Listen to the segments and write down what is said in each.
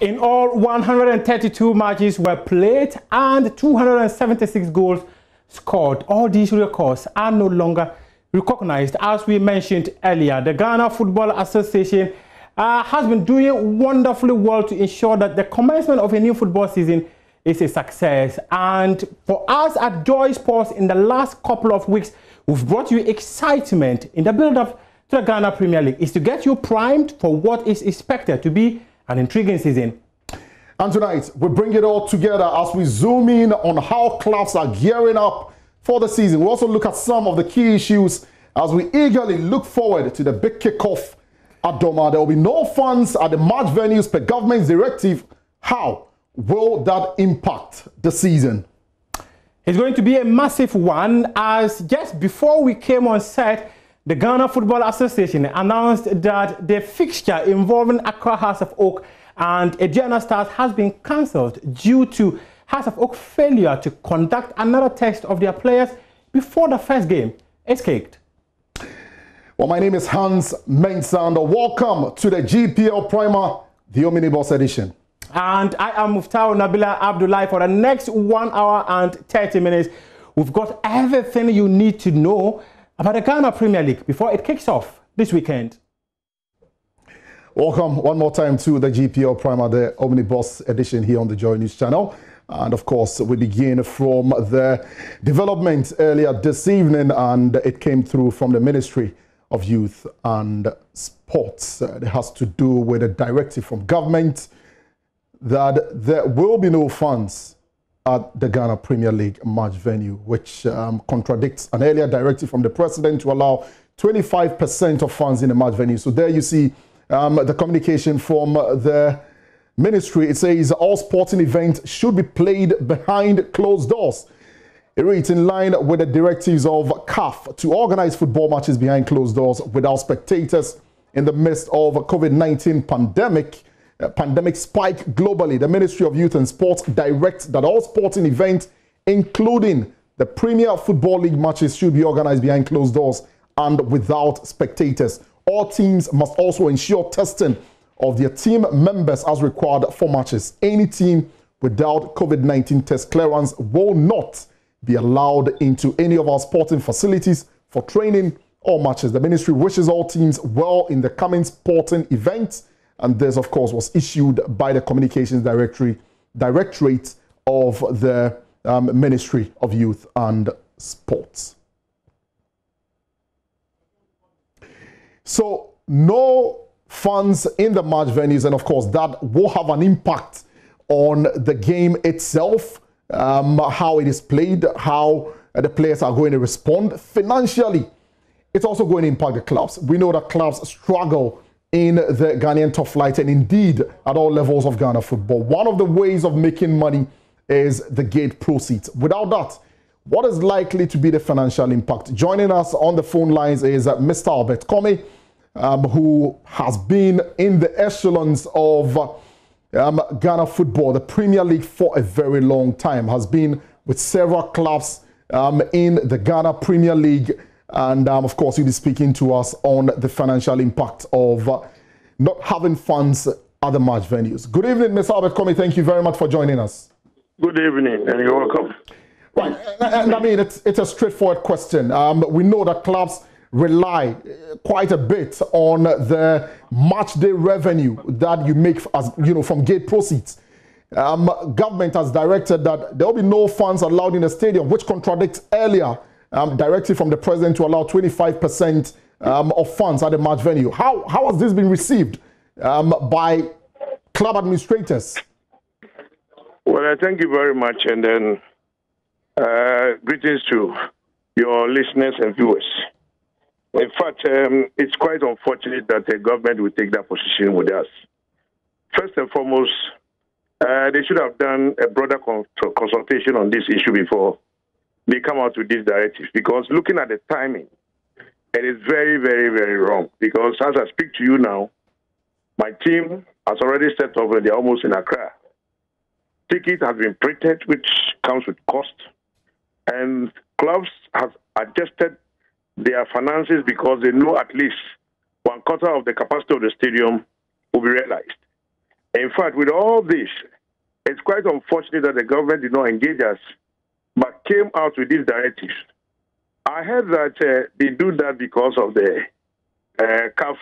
In all, 132 matches were played and 276 goals scored. All these records are no longer recognized. As we mentioned earlier, the Ghana Football Association has been doing wonderfully well to ensure that the commencement of a new football season is a success. And for us at Joy Sports, in the last couple of weeks, we've brought you excitement in the build-up to the Ghana Premier League. Is to get you primed for what is expected to be an intriguing season. And tonight, we bring it all together as we zoom in on how clubs are gearing up for the season. We also look at some of the key issues as we eagerly look forward to the big kickoff at Doma. There will be no fans at the match venues per government's directive. How will that impact the season? It's going to be a massive one, as just before we came on set, the Ghana Football Association announced that the fixture involving Accra House of Oak and Aduana Stars has been cancelled due to House of Oak failure to conduct another test of their players before the first game is kicked. Well, my name is Hans Mensah, and welcome to the GPL Primer, the Omnibus edition. And I am Muftau Nabila Abdullahi. For the next 1 hour and 30 minutes, we've got everything you need to know about the Ghana Premier League before it kicks off this weekend. Welcome one more time to the GPL Primer, the Omnibus edition here on the Joynews channel. And of course, we begin from the development earlier this evening, and it came through from the Ministry of Youth and Sports. It has to do with a directive from government that there will be no funds at the Ghana Premier League match venue, which contradicts an earlier directive from the president to allow 25% of funds in the match venue. So there you see the communication from the ministry. It says all sporting events should be played behind closed doors. It reads, in line with the directives of CAF to organize football matches behind closed doors without spectators in the midst of a COVID-19 pandemic spike globally. The Ministry of Youth and Sports directs that all sporting events, including the Premier Football League matches, should be organized behind closed doors and without spectators. All teams must also ensure testing of their team members as required for matches. Any team without COVID-19 test clearance will not be allowed into any of our sporting facilities for training or matches. The ministry wishes all teams well in the coming sporting events, and this, of course, was issued by the Communications Directorate of the Ministry of Youth and Sports. So, no funds in the match venues, and of course, that will have an impact on the game itself, how it is played, how the players are going to respond. Financially, it's also going to impact the clubs. We know that clubs struggle in the Ghanaian top flight and indeed at all levels of Ghana football. One of the ways of making money is the gate proceeds. Without that, what is likely to be the financial impact? Joining us on the phone lines is Mr. Albert Comey, who has been in the echelons of Ghana football, the Premier League, for a very long time, has been with several clubs in the Ghana Premier League. And of course, you'll be speaking to us on the financial impact of not having funds at the match venues. Good evening, Mr. Albert Comey. Thank you very much for joining us. Good evening, and you're welcome. Right, and I mean, it's a straightforward question. We know that clubs rely quite a bit on the match day revenue that you make, as you know, from gate proceeds. Government has directed that there will be no funds allowed in the stadium, which contradicts earlier directive from the president to allow 25% of funds at the match venue. How has this been received by club administrators? Well, I thank you very much, and then greetings to your listeners and viewers. In fact, it's quite unfortunate that the government will take that position with us. First and foremost, they should have done a broader consultation on this issue before they come out with this directive, because looking at the timing, it is very, very, very wrong. Because as I speak to you now, my team has already set up and they're almost in Accra. Tickets have been printed, which comes with cost, and clubs have adjusted their finances because they know at least 1/4 of the capacity of the stadium will be realized. In fact, with all this, it's quite unfortunate that the government did not engage us, but came out with these directives. I heard that they do that because of the CAF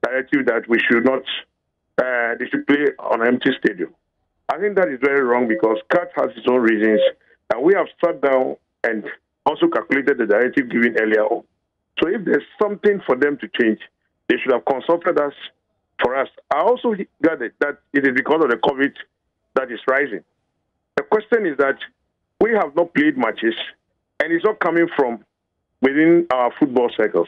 directive that we should not, they should play on an empty stadium. I think that is very wrong because CAF has its own reasons, and we have sat down and also calculated the directive given earlier on. So if there's something for them to change, they should have consulted us for us. I also got it that it is because of the COVID that is rising. The question is that we have not played matches, and it's not coming from within our football circles.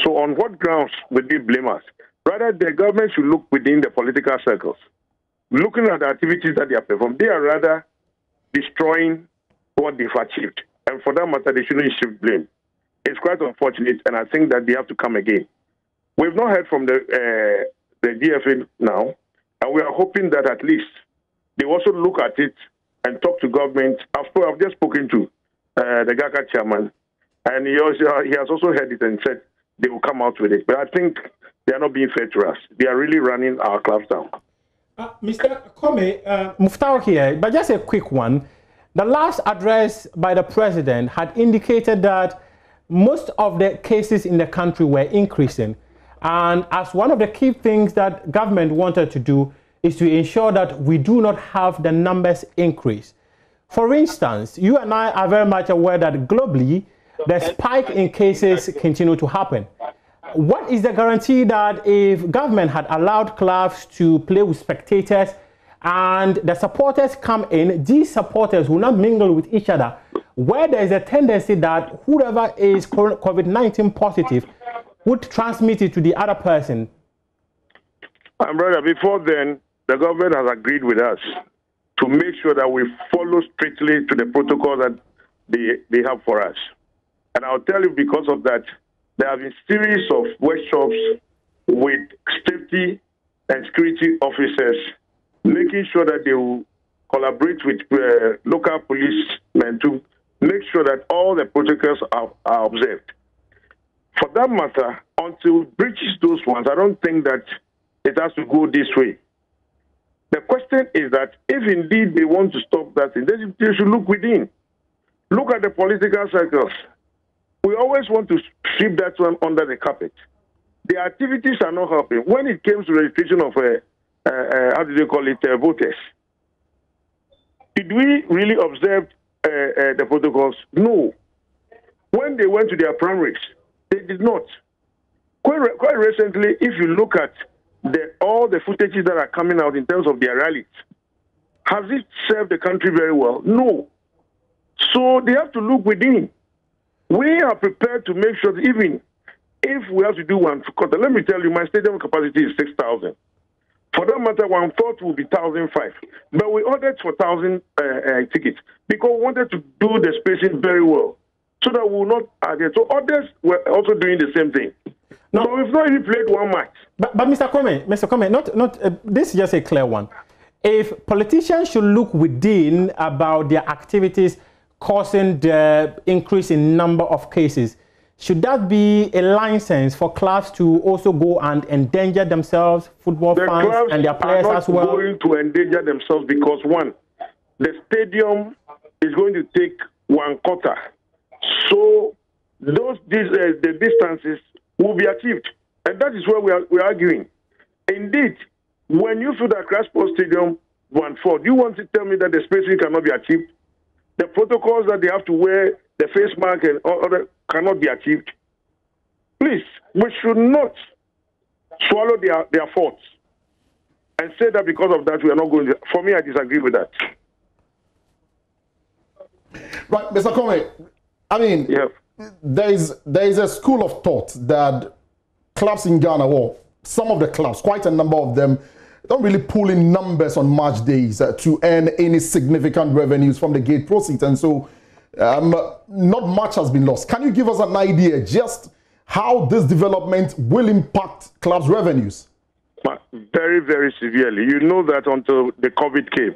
So on what grounds would they blame us? Rather, the government should look within the political circles. Looking at the activities that they have performed, they are rather destroying what they've achieved. And for that matter, they shouldn't shift blame. It's quite unfortunate, and I think that they have to come again. We've not heard from the GFA now, and we are hoping that at least they also look at it and talk to government. I've just spoken to the GACA chairman, and he has also heard it and said they will come out with it. But I think they are not being fair to us. They are really running our clubs down. Mr. Kome, Muftar here, but just a quick one. The last address by the president had indicated that most of the cases in the country were increasing. And as one of the key things that government wanted to do is to ensure that we do not have the numbers increase. For instance, you and I are very much aware that globally, the spike in cases continue to happen. What is the guarantee that if government had allowed clubs to play with spectators and the supporters come in, these supporters will not mingle with each other, where there is a tendency that whoever is COVID-19 positive would transmit it to the other person? Brother, before then, the government has agreed with us to make sure that we follow strictly to the protocol that they have for us. And I'll tell you, because of that, there have been series of workshops with safety and security officers, making sure that they will collaborate with local policemen to make sure that all the protocols are observed. For that matter, until it breaches those ones, I don't think that it has to go this way. The question is that if indeed they want to stop that thing, they should look within. Look at the political circles. We always want to sweep that one under the carpet. The activities are not helping. When it comes to registration of, how do they call it, voters, did we really observe the protocols? No. When they went to their primaries, they did not. Quite recently, if you look at all the footages that are coming out in terms of their rallies, has it served the country very well? No. So they have to look within. We are prepared to make sure that even if we have to do one quarter, let me tell you, my stadium capacity is 6,000. For that matter, 1/4 will be 1,005. But we ordered for 1,000 tickets because we wanted to do the spacing very well so that we will not add it. So others were also doing the same thing. No, so we've not even played one match. But Mr. Kome, this is just a clear one. If politicians should look within about their activities causing the increase in number of cases, should that be a license for clubs to also go and endanger themselves, football fans and their players as well? They are not going to endanger themselves because, one, the stadium is going to take 1/4. So the distances will be achieved. And that is where we are arguing. Indeed, when you fill the Accra Sports Stadium 1/4, do you want to tell me that the spacing cannot be achieved? The protocols that they have to wear, the face mask and other cannot be achieved. Please, we should not swallow their faults and say that because of that we are not going to. For me, I disagree with that. Right, Mr. Kome, I mean, yeah. there is a school of thought that clubs in Ghana, well, some of the clubs, quite a number of them, don't really pull in numbers on match days to earn any significant revenues from the gate proceeds. And so not much has been lost. Can you give us an idea just how this development will impact clubs' revenues? Very, very severely. You know that until the COVID came,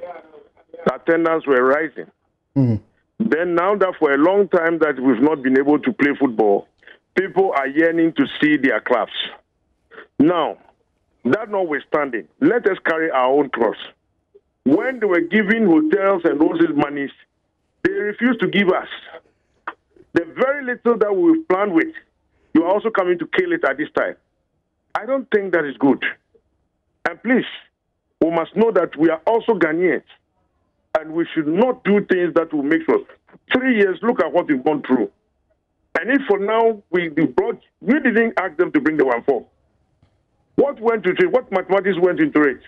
the attendance were rising. Then now that for a long time that we've not been able to play football, people are yearning to see their clubs. Now, That notwithstanding, let us carry our own cross. When they were giving hotels and those monies, they refused to give us. The very little that we've planned with, you are also coming to kill it at this time. I don't think that is good. And please, we must know that we are also Ghanaians, and we should not do things that will make us. 3 years, look at what we've gone through. And if for now we didn't ask them to bring the 1-4. What went into it? What mathematics went into it?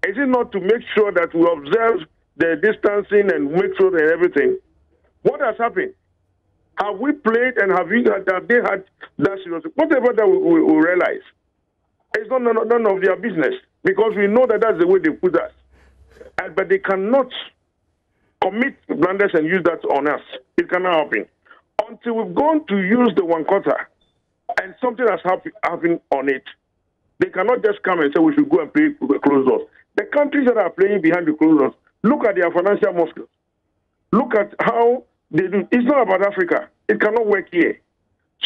Is it not to make sure that we observe the distancing and make sure that everything? What has happened? Have we played and have they had that serious? Whatever that we realize, it's none of their business, because we know that that's the way they put us. But they cannot commit blunders and use that on us. It cannot happen until we've gone to use the 1 quarter and something has happened on it. They cannot just come and say we should go and play with the closed doors. The countries that are playing behind the closed doors, look at their financial muscles. Look at how they do. It's not about Africa. It cannot work here.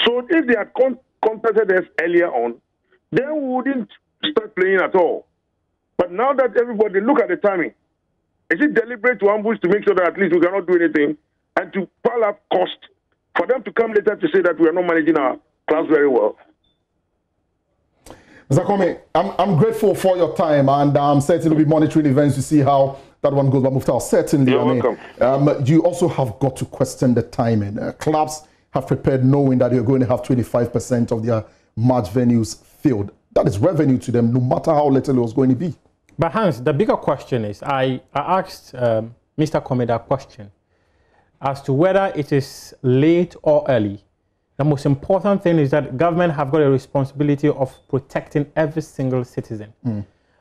So if they had contacted us earlier on, then we wouldn't start playing at all. But now that everybody look at the timing, is it deliberate to ambush to make sure that at least we cannot do anything and to pile up cost for them to come later to say that we are not managing our class very well? Mr. Kwame, I'm grateful for your time, and I'm certainly will be monitoring events to see how that one goes. But Muftar, certainly, You're welcome. You also have got to question the timing. Clubs have prepared knowing that you're going to have 25% of their match venues filled. That is revenue to them, no matter how little it was going to be. But Hans, the bigger question is, I asked Mr. Kwame that question as to whether it is late or early. The most important thing is that government have got a responsibility of protecting every single citizen.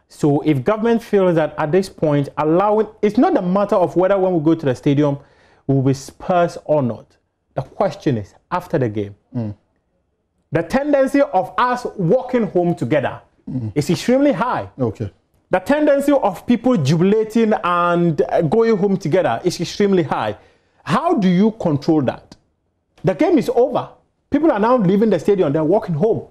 So if government feels that at this point allowing, it's not a matter of whether when we go to the stadium we will be Spurs or not. The question is after the game. The tendency of us walking home together is extremely high. Okay. The tendency of people jubilating and going home together is extremely high. How do you control that? The game is over. People are now leaving the stadium, they're walking home.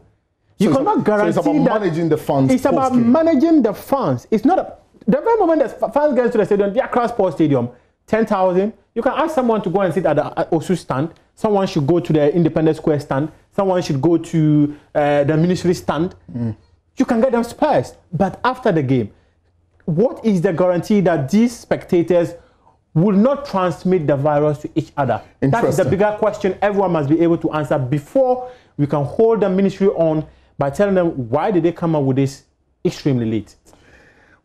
You cannot guarantee that. So it's about managing the fans. It's about managing the fans. It's not the very moment the fans get to the stadium, the Accra Sports Stadium, 10,000. You can ask someone to go and sit at the Osu stand. Someone should go to the Independence Square stand. Someone should go to the Ministry stand. You can get them Spurs. But after the game, what is the guarantee that these spectators will not transmit the virus to each other? That is the bigger question everyone must be able to answer before we can hold the ministry on by telling them why did they come up with this extremely late.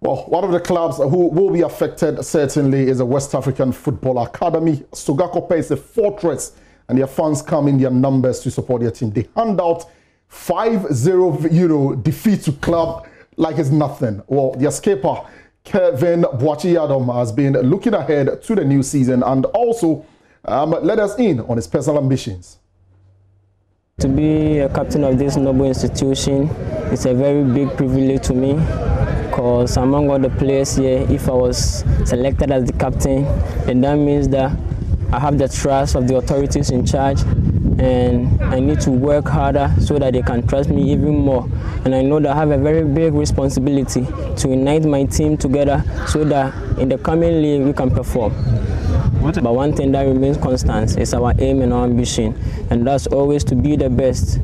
Well, one of the clubs who will be affected certainly is the West African Football Academy. Sogakope is a fortress, and their fans come in their numbers to support their team. They hand out 5-0 defeat to club like it's nothing. Well, the escaper Kevin Boachi-Yadom has been looking ahead to the new season and also let us in on his personal ambitions. To be a captain of this noble institution is a very big privilege to me, because among all the players here, if I was selected as the captain, then that means that I have the trust of the authorities in charge, and I need to work harder so that they can trust me even more. And I know that I have a very big responsibility to unite my team together so that in the coming league we can perform. But one thing that remains constant is our aim and our ambition, and that's always to be the best,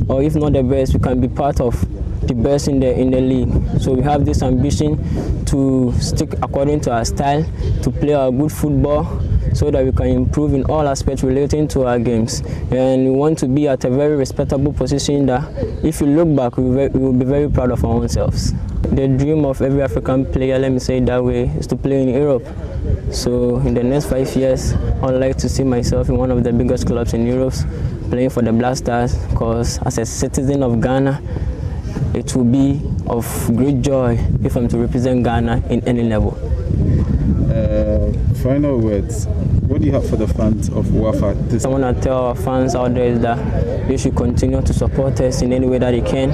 or if not the best, we can be part of the best in the league. So we have this ambition to stick according to our style, to play our good football, so that we can improve in all aspects relating to our games. And we want to be at a very respectable position that if you look back, we will be very proud of our own selves. The dream of every African player, let me say it that way, is to play in Europe. So in the next 5 years, I'd like to see myself in one of the biggest clubs in Europe, playing for the Black Stars, because as a citizen of Ghana, it will be of great joy if I'm to represent Ghana in any level. Final words. What do you have for the fans of Wafa? I want to tell our fans out there is that they should continue to support us in any way that they can.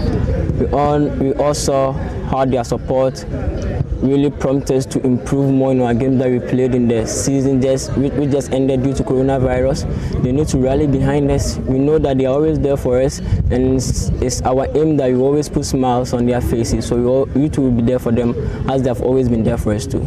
We all saw how their support really prompt us to improve more in our games that we played in the season we just ended due to coronavirus. They need to rally behind us. We know that they are always there for us, and it's our aim that we always put smiles on their faces. So we too will be there for them as they have always been there for us too.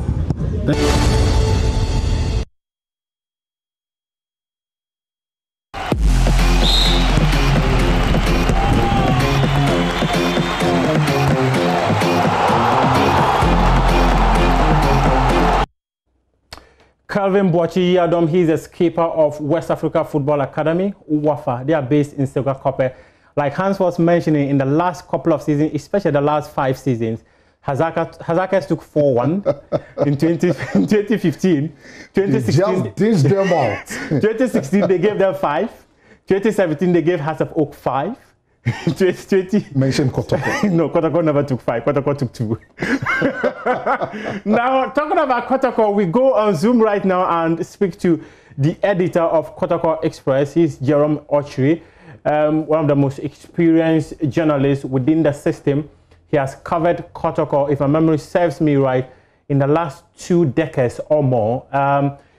Calvin Boachi-Yadom, he's a skipper of West Africa Football Academy, WAFA. They are based in Silga-Koppe. Like Hans was mentioning, in the last couple of seasons, especially the last 5 seasons, Hazakas took 4-1 in 2015. 2016, they gave them 5. 2017, they gave Hearts of Oak 5. 2020. Mention Kotoko. No, Kotoko never took 5. Kotoko took 2. Now, talking about Kotoko, we go on Zoom right now and speak to the editor of Kotoko Express. He's Jerome Ochri, one of the most experienced journalists within the system. He has covered Kotoko, if my memory serves me right, in the last 2 decades or more.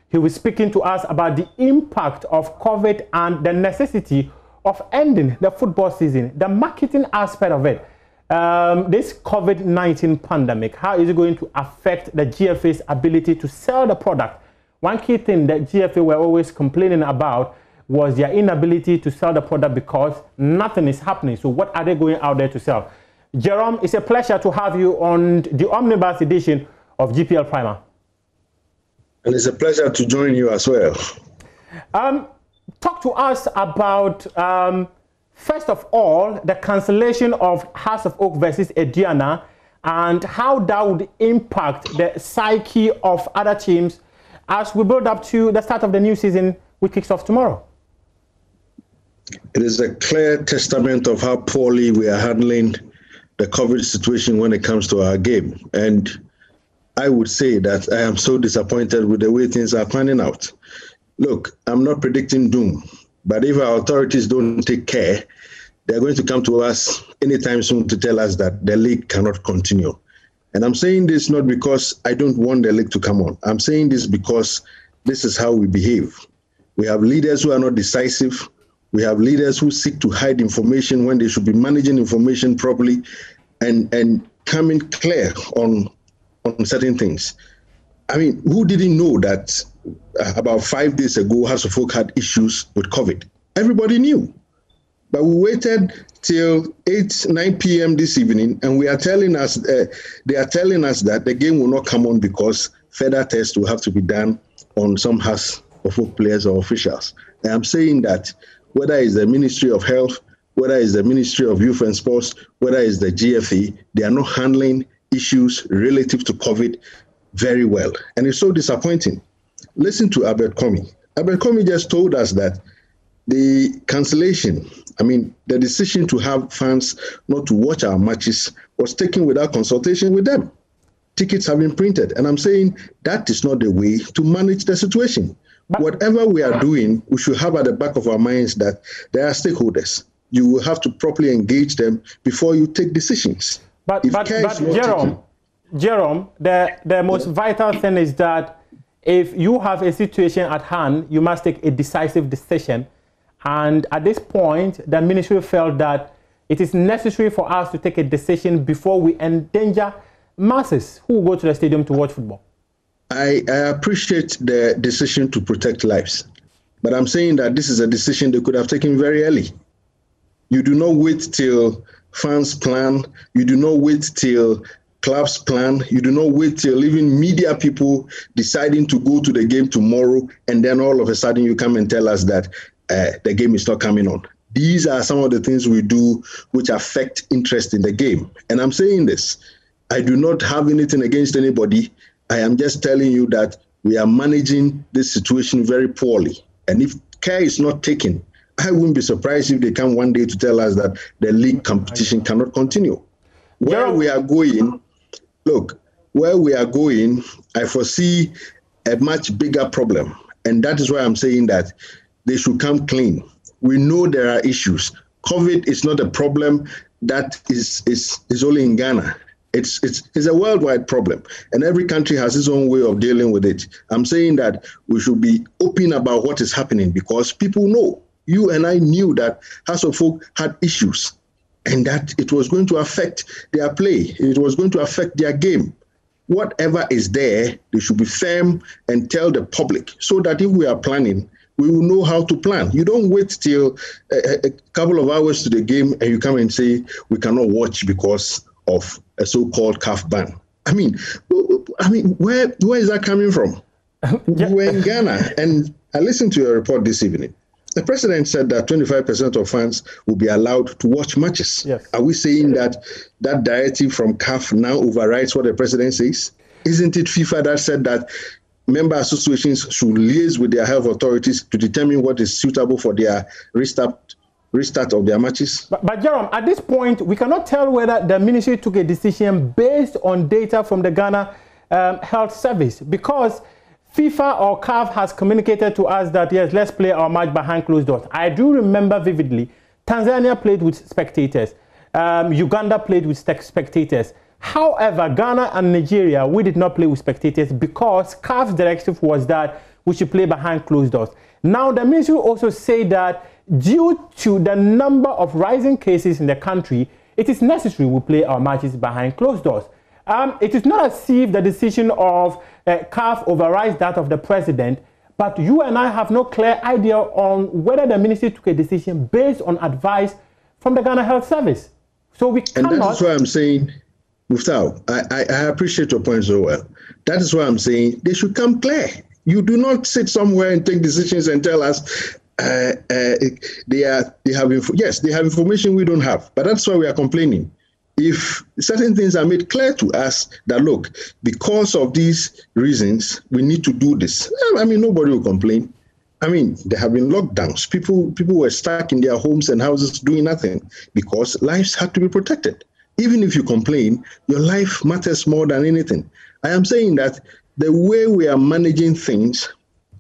He was speaking to us about the impact of COVID and the necessity of ending the football season, the marketing aspect of it. This COVID-19 pandemic, how is it going to affect the GFA's ability to sell the product? One key thing that GFA were always complaining about was their inability to sell the product because nothing is happening. So what are they going out there to sell? Jerome, it's a pleasure to have you on the omnibus edition of GPL Primer. And it's a pleasure to join you as well. Talk to us about, first of all, the cancellation of Hearts of Oak versus Ediana and how that would impact the psyche of other teams as we build up to the start of the new season, which kicks off tomorrow. It is a clear testament of how poorly we are handling the COVID situation when it comes to our game. And I would say that I am so disappointed with the way things are panning out. Look, I'm not predicting doom, but if our authorities don't take care, they're going to come to us anytime soon to tell us that the league cannot continue. And I'm saying this not because I don't want the league to come on. I'm saying this because this is how we behave. We have leaders who are not decisive. We have leaders who seek to hide information when they should be managing information properly and coming clear on certain things. I mean, who didn't know that about 5 days ago, Hearts of Oak had issues with COVID? Everybody knew. But we waited till 9 p.m. this evening, and they are telling us that the game will not come on because further tests will have to be done on some Hearts of Oak players or officials. And I'm saying that whether it's the Ministry of Health, whether it's the Ministry of Youth and Sports, whether it's the GFA, they are not handling issues relative to COVID very well. And it's so disappointing. Listen to Albert Comey. Albert Comey just told us that the cancellation, the decision to have fans not to watch our matches was taken without consultation with them. Tickets have been printed. And I'm saying that is not the way to manage the situation. But whatever we are doing, we should have at the back of our minds that there are stakeholders. You will have to properly engage them before you take decisions. But Jerome, the most vital thing is that if you have a situation at hand, you must take a decisive decision. And at this point, the ministry felt that it is necessary for us to take a decision before we endanger masses who go to the stadium to watch football. I appreciate the decision to protect lives, but I'm saying that this is a decision they could have taken very early. You do not wait till fans plan. You do not wait till clubs plan. You do not wait till even media people deciding to go to the game tomorrow, and then all of a sudden you come and tell us that the game is not coming on. These are some of the things we do which affect interest in the game. And I'm saying this, I do not have anything against anybody. I am just telling you that we are managing this situation very poorly. And if care is not taken, I wouldn't be surprised if they come one day to tell us that the league competition cannot continue. Where we are going, I foresee a much bigger problem. And that is why I'm saying that they should come clean. We know there are issues. COVID is not a problem that is only in Ghana. It's a worldwide problem, and every country has its own way of dealing with it. I'm saying that we should be open about what is happening because people know. You and I knew that House of Folk had issues and that it was going to affect their play. It was going to affect their game. Whatever is there, they should be firm and tell the public so that if we are planning, we will know how to plan. You don't wait till a couple of hours to the game and you come and say, we cannot watch because of a so-called CAF ban. I mean, where is that coming from? We were in Ghana, and I listened to your report this evening. The president said that 25% of fans will be allowed to watch matches. Yes. Are we saying that that directive from CAF now overrides what the president says? Isn't it FIFA that said that member associations should liaise with their health authorities to determine what is suitable for their restart of their matches? But Jerome, at this point, we cannot tell whether the ministry took a decision based on data from the Ghana Health Service, because FIFA or CAF has communicated to us that, yes, let's play our match behind closed doors. I do remember vividly, Tanzania played with spectators. Uganda played with spectators. However, Ghana and Nigeria, we did not play with spectators because CAF's directive was that we should play behind closed doors. Now, the ministry also said that due to the number of rising cases in the country, it is necessary we play our matches behind closed doors. It is not as if the decision of CAF overrides that of the president, but you and I have no clear idea on whether the ministry took a decision based on advice from the Ghana Health Service. So we cannot... And that is why I'm saying, Muftau, I appreciate your point so well. That is why I'm saying they should come clear. You do not sit somewhere and take decisions and tell us they have information we don't have. But that's why we are complaining. If certain things are made clear to us that, look, because of these reasons, we need to do this. I mean, nobody will complain. I mean, there have been lockdowns. People were stuck in their homes and houses doing nothing because lives had to be protected. Even if you complain, your life matters more than anything. I am saying that the way we are managing things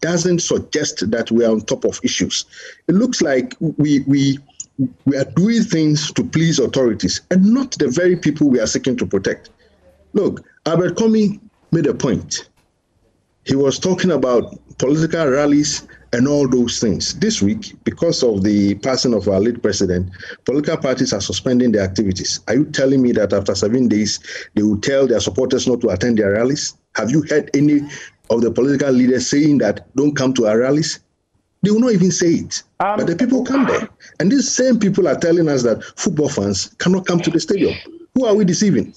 doesn't suggest that we are on top of issues. It looks like we are doing things to please authorities and not the very people we are seeking to protect. Look, Albert Comey made a point. He was talking about political rallies and all those things. This week, because of the passing of our late president, political parties are suspending their activities. Are you telling me that after 7 days, they will tell their supporters not to attend their rallies? Have you heard any of the political leaders saying that don't come to our rallies? They will not even say it, but the people come there. And these same people are telling us that football fans cannot come to the stadium. Who are we deceiving?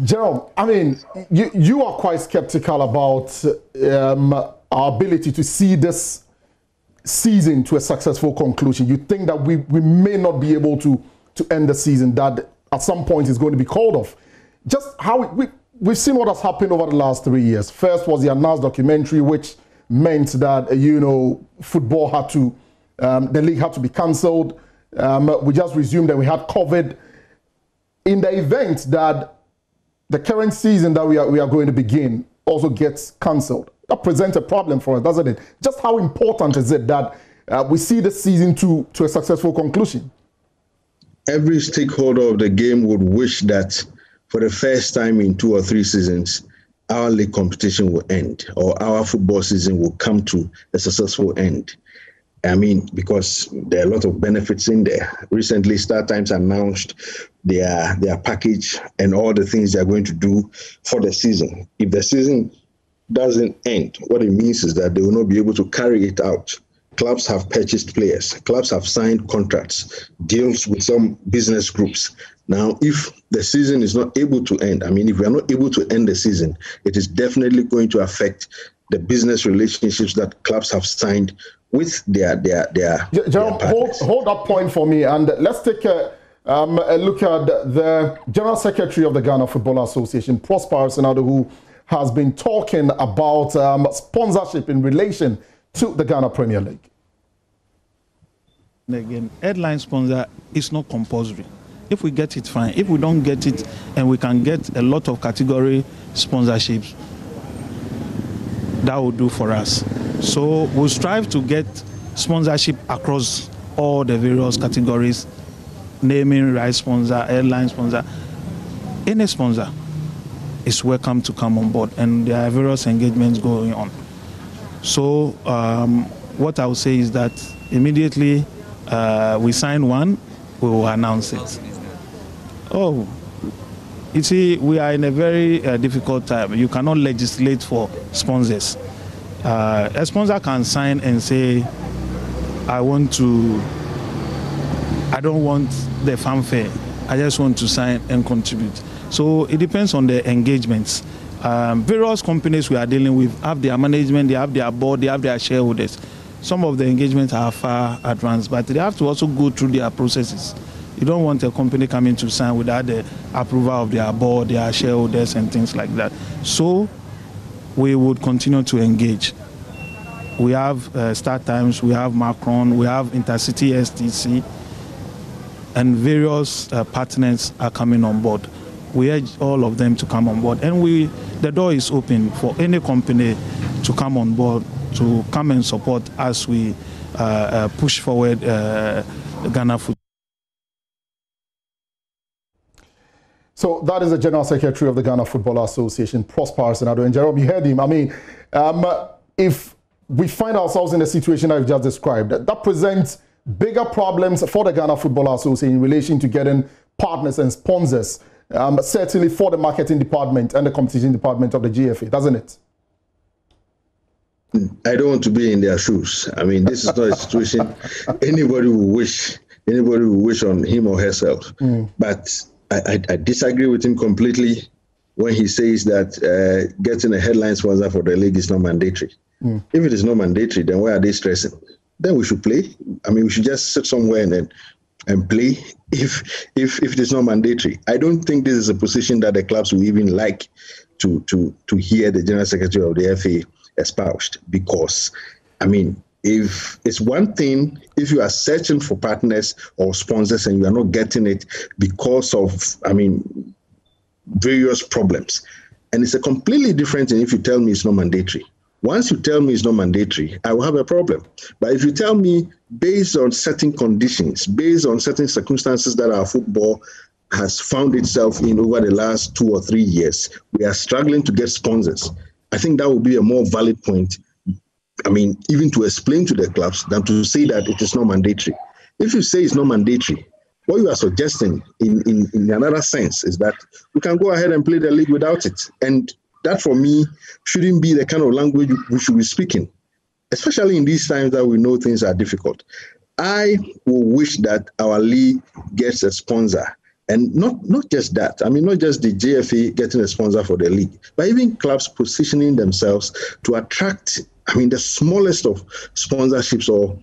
Jerome, I mean, you are quite skeptical about our ability to see this season to a successful conclusion. You think that we may not be able to end the season, that at some point is going to be called off. Just how we've seen what has happened over the last 3 years. First was the announced documentary, which meant that, you know, football had to, the league had to be cancelled. We just resumed that we had COVID. In the event that the current season that we are going to begin also gets cancelled, that presents a problem for us, doesn't it? Just how important is it that we see the season to a successful conclusion? Every stakeholder of the game would wish that for the first time in 2 or 3 seasons, our league competition will end or our football season will come to a successful end. I mean, because there are a lot of benefits in there. Recently, Star Times announced their package and all the things they are going to do for the season. If the season doesn't end, what it means is that they will not be able to carry it out. Clubs have purchased players. Clubs have signed contracts, deals with some business groups. Now, if the season is not able to end, I mean, if we are not able to end the season, it is definitely going to affect the business relationships that clubs have signed with their Jerome, hold that point for me, and let's take a look at the General Secretary of the Ghana Football Association, Prosper Arsenado, who has been talking about sponsorship in relation to the Ghana Premier League. Again, headline sponsor is not compulsory. If we get it, fine. If we don't get it, and we can get a lot of category sponsorships, that will do for us. So we'll strive to get sponsorship across all the various categories, naming rights sponsor, airline sponsor. any sponsor is welcome to come on board, and there are various engagements going on. So what I would say is that immediately we sign one, we will announce it. Oh, you see, we are in a very difficult time. You cannot legislate for sponsors. A sponsor can sign and say, I don't want the fanfare. I just want to sign and contribute. So it depends on the engagements. Various companies we are dealing with have their management, they have their board, they have their shareholders. Some of the engagements are far advanced, but they have to also go through their processes. You don't want a company coming to sign without the approval of their board, their shareholders, and things like that. So we would continue to engage. We have Start Times, we have Macron, we have Intercity STC, and various partners are coming on board. We urge all of them to come on board, and the door is open for any company to come on board, to come and support as we push forward Ghana football. So that is the General Secretary of the Ghana Football Association, Prosper Senado. And Jerome, you heard him. I mean, if we find ourselves in the situation I've just described, that presents bigger problems for the Ghana Football Association in relation to getting partners and sponsors, certainly for the marketing department and the competition department of the GFA, doesn't it? I don't want to be in their shoes. I mean, this is not a situation anybody will wish on him or herself. But I disagree with him completely when he says that getting a headline sponsor for the league is not mandatory. If it is not mandatory, then why are they stressing? Then we should play. I mean, we should just sit somewhere and play if it is not mandatory. I don't think this is a position that the clubs will even like to hear the General Secretary of the FA espoused, because, I mean, if it's one thing, if you are searching for partners or sponsors and you are not getting it because of, I mean, various problems, and it's a completely different thing if you tell me it's not mandatory. Once you tell me it's not mandatory, I will have a problem. But if you tell me based on certain conditions, based on certain circumstances that our football has found itself in over the last 2 or 3 years, we are struggling to get sponsors, I think that would be a more valid point. I mean, even to explain to the clubs than to say that it is not mandatory. If you say it's not mandatory, what you are suggesting in another sense is that we can go ahead and play the league without it. And that, for me, shouldn't be the kind of language we should be speaking, especially in these times that we know things are difficult. I will wish that our league gets a sponsor. And not just that. I mean, not just the JFA getting a sponsor for the league, but even clubs positioning themselves to attract, I mean, the smallest of sponsorships or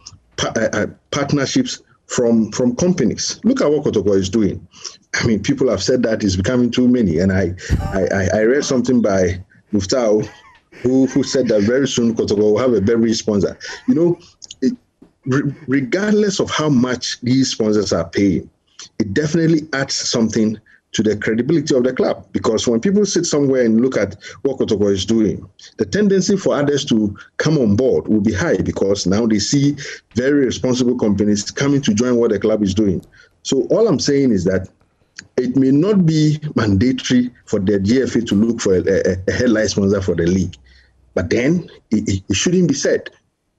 partnerships from companies. Look at what Kotoko is doing. I mean, people have said that it's becoming too many. And I read something by Muftao who said that very soon Kotoko will have a beverage sponsor. You know, regardless of how much these sponsors are paying, it definitely adds something to the credibility of the club, because when people sit somewhere and look at what Kotoko is doing, the tendency for others to come on board will be high, because now they see very responsible companies coming to join what the club is doing. So all I'm saying is that it may not be mandatory for the GFA to look for a headline sponsor for the league, but then it shouldn't be said,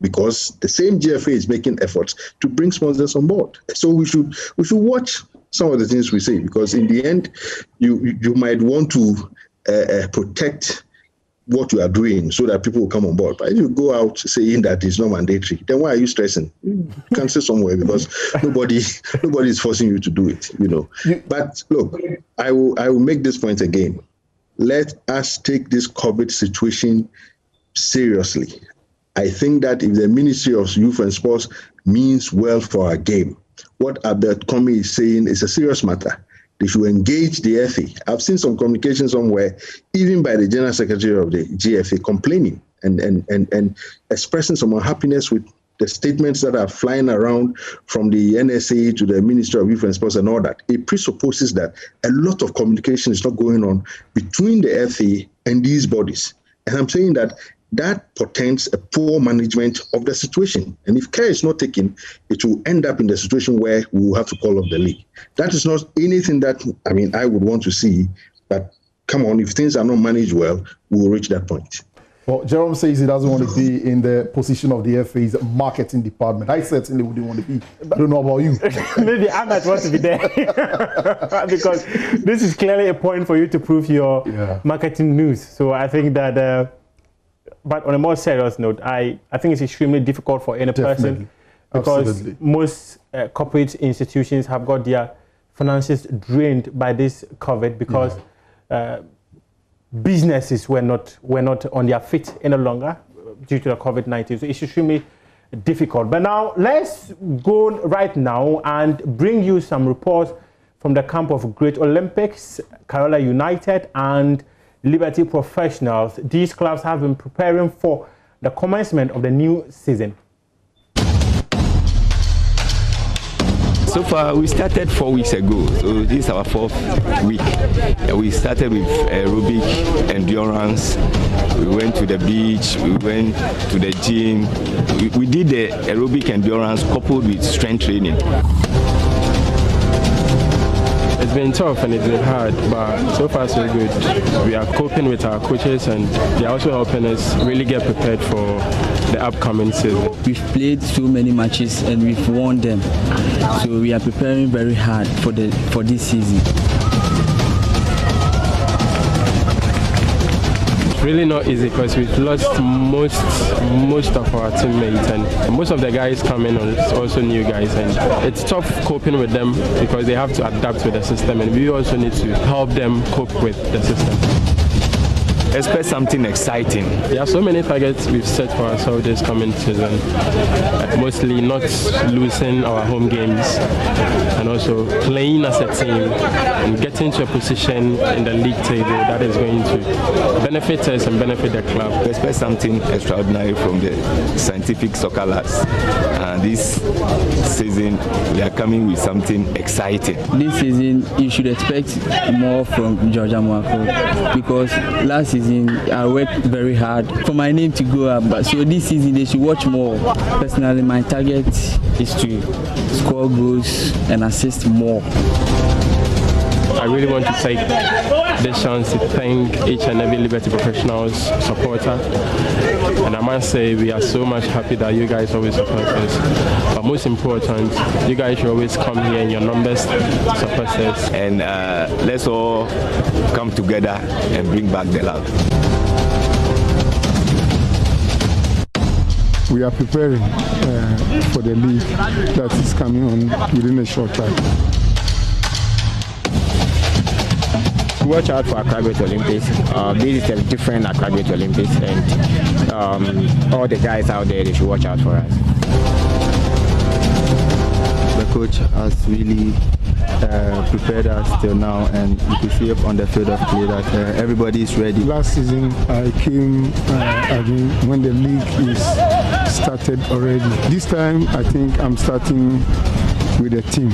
because the same GFA is making efforts to bring sponsors on board. So we should watch some of the things we say, because in the end, you might want to protect what you are doing so that people will come on board. But if you go out saying that it's not mandatory, then why are you stressing? You can say somewhere, because nobody is forcing you to do it, you know. But look, I will make this point again. Let us take this COVID situation seriously. I think that if the Ministry of Youth and Sports means well for our game, what Abed Komi is saying is a serious matter. They should engage the FA. I've seen some communication somewhere, even by the General Secretary of the GFA, complaining and expressing some unhappiness with the statements that are flying around from the NSA to the Ministry of Youth and Sports and all that. It presupposes that a lot of communication is not going on between the FA and these bodies. And I'm saying that that portends a poor management of the situation. And if care is not taken, it will end up in the situation where we will have to call off the league. That is not anything that, I mean, I would want to see. But come on, if things are not managed well, we will reach that point. Well, Jerome says he doesn't want to be in the position of the FA's marketing department. I certainly wouldn't want to be. I don't know about you. Maybe I might want to be there. Because this is clearly a point for you to prove your marketing news. So I think that, but on a more serious note, I think it's extremely difficult for any person. Because most corporate institutions have got their finances drained by this COVID because businesses were not on their feet any longer due to the COVID-19. So it's extremely difficult. But now let's go right now and bring you some reports from the camp of Great Olympics, Kerala United and Liberty Professionals. These clubs have been preparing for the commencement of the new season. So far, we started 4 weeks ago, so this is our 4th week. We started with aerobic endurance. We went to the beach, we went to the gym. We did the aerobic endurance coupled with strength training. It's been tough and it's been hard, but so far so good. We are coping with our coaches and they're also helping us really get prepared for the upcoming season. We've played so many matches and we've won them, so we are preparing very hard for this season. Really not easy because we've lost most of our teammates and most of the guys coming on is also new guys, and it's tough coping with them because they have to adapt with the system and we also need to help them cope with the system. Expect something exciting. There are so many targets we've set for ourselves this coming season. Mostly not losing our home games and also playing as a team and getting to a position in the league table that is going to benefit us and benefit the club. Expect something extraordinary from the scientific soccer lads. This season we are coming with something exciting. This season you should expect more from Georgia Moako because last season I worked very hard for my name to go up, but so this season they should watch more. Personally, my target is to score goals and assist more. I really want to take this chance to thank each and every Liberty Professionals supporter, and I must say we are so much happy that you guys always support us. But most important, you guys should always come here in your numbers, support us. And let's all come together and bring back the love. We are preparing for the league that is coming on within a short time. Watch out for Accra Great Olympics. This is a different Accra Great Olympics, and all the guys out there, they should watch out for us. The coach has really prepared us till now, and you can see up on the field of play that everybody is ready. Last season I came when the league is started already. This time I think I'm starting with a team.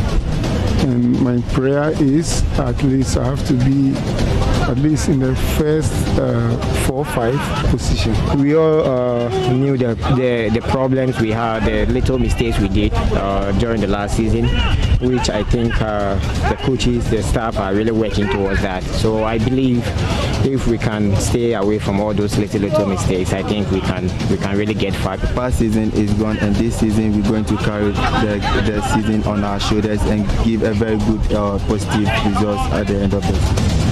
And my prayer is at least I have to be at least in the first 4 or 5 position. We all knew the problems we had, the little mistakes we did during the last season, which I think the coaches, the staff are really working towards that. So I believe if we can stay away from all those little mistakes, I think we can really get far. The past season is gone, and this season we're going to carry the season on our shoulders and give a very good positive results at the end of the season.